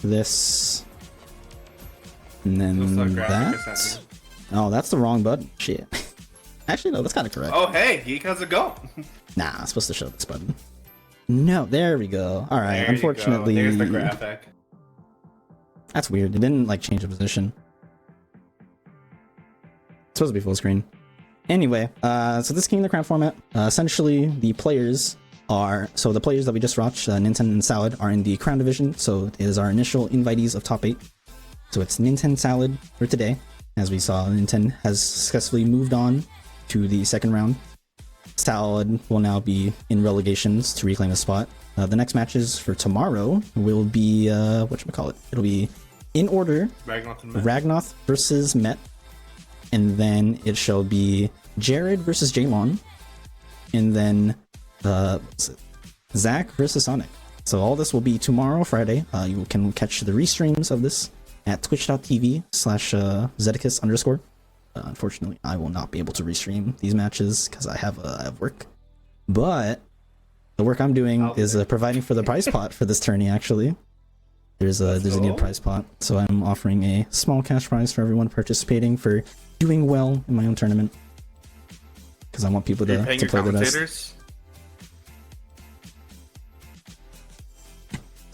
this, and then that. Oh, that's the wrong button. Shit. Actually, no, that's kind of correct. Oh, hey, Geek, how's it go? Nah, I'm supposed to show this button. No, there we go. All right, unfortunately, there's the graphic. That's weird. It didn't like change the position. It's supposed to be full screen. Anyway, so this King of the Crown format, essentially the players are, so the players that we just watched, Ninten and Salad, are in the Crown Division, so it is our initial invitees of top 8. So it's Ninten Salad for today. As we saw, Ninten has successfully moved on to the second round. Salad will now be in relegations to reclaim a spot. The next matches for tomorrow will be, whatchamacallit, it'll be in order, Ragnoth versus Met, and then it shall be Jared versus Jamon, and then Zach versus Sonic. So all this will be tomorrow, Friday. You can catch the restreams of this at twitch.tv/Zeticus_. Unfortunately, I will not be able to restream these matches because I have work. But the work I'm doing is providing for the prize pot for this tourney. Actually, there's a new prize pot, so I'm offering a small cash prize for everyone participating for doing well in my own tournament. Because I want people to play the best.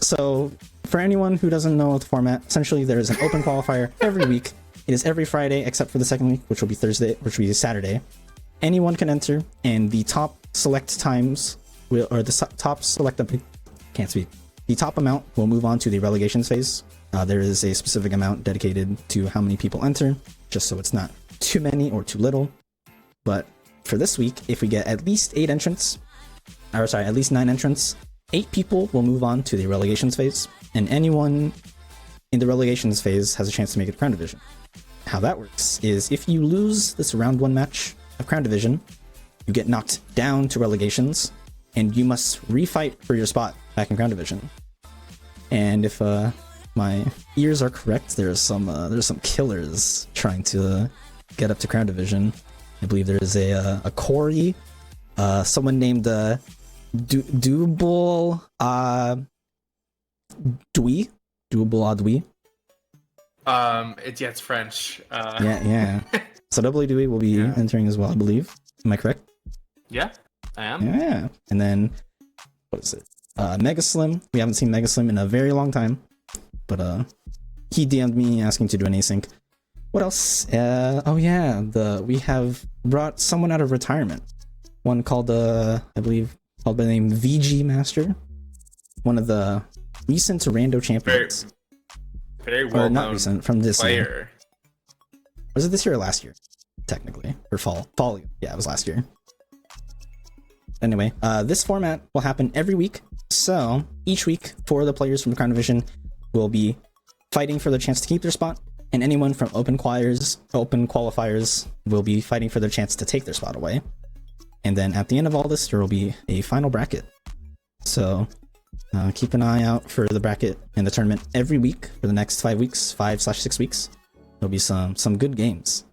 So, for anyone who doesn't know the format, essentially there is an open qualifier every week. It is every Friday except for the second week, which will be Saturday. Anyone can enter, and the top select times will, or the top select, can't speak. The top amount will move on to the relegations phase. There is a specific amount dedicated to how many people enter, just so it's not too many or too little. But for this week, if we get at least 8 entrants, or sorry, at least 9 entrants, 8 people will move on to the relegations phase, and anyone in the relegations phase has a chance to make it to Crown Division. How that works is if you lose this round 1 match of Crown Division, you get knocked down to relegations, and you must refight for your spot back in Crown Division. And if my ears are correct, there's some killers trying to get up to Crown Division. I believe there's a Corey, someone named Double Dui. It's French. Yeah. So Double Dewey will be entering as well, I believe. Am I correct? Yeah, I am. Yeah. And then, what is it? Mega Slim. We haven't seen Mega Slim in a very long time, but he DM'd me asking to do an async. What else? Oh yeah, we have brought someone out of retirement. One called I believe called by the name VG Master. One of the recent Rando champions. Very well, not recent, from this player. year. Was it this year or last year? Technically, or fall. Yeah, it was last year. Anyway, this format will happen every week. So each week, 4 of the players from the Crown Division will be fighting for their chance to keep their spot, and anyone from open qualifiers will be fighting for their chance to take their spot away. And then at the end of all this, there will be a final bracket. So keep an eye out for the bracket and the tournament every week for the next 5 weeks, 5/6 weeks. There'll be some good games.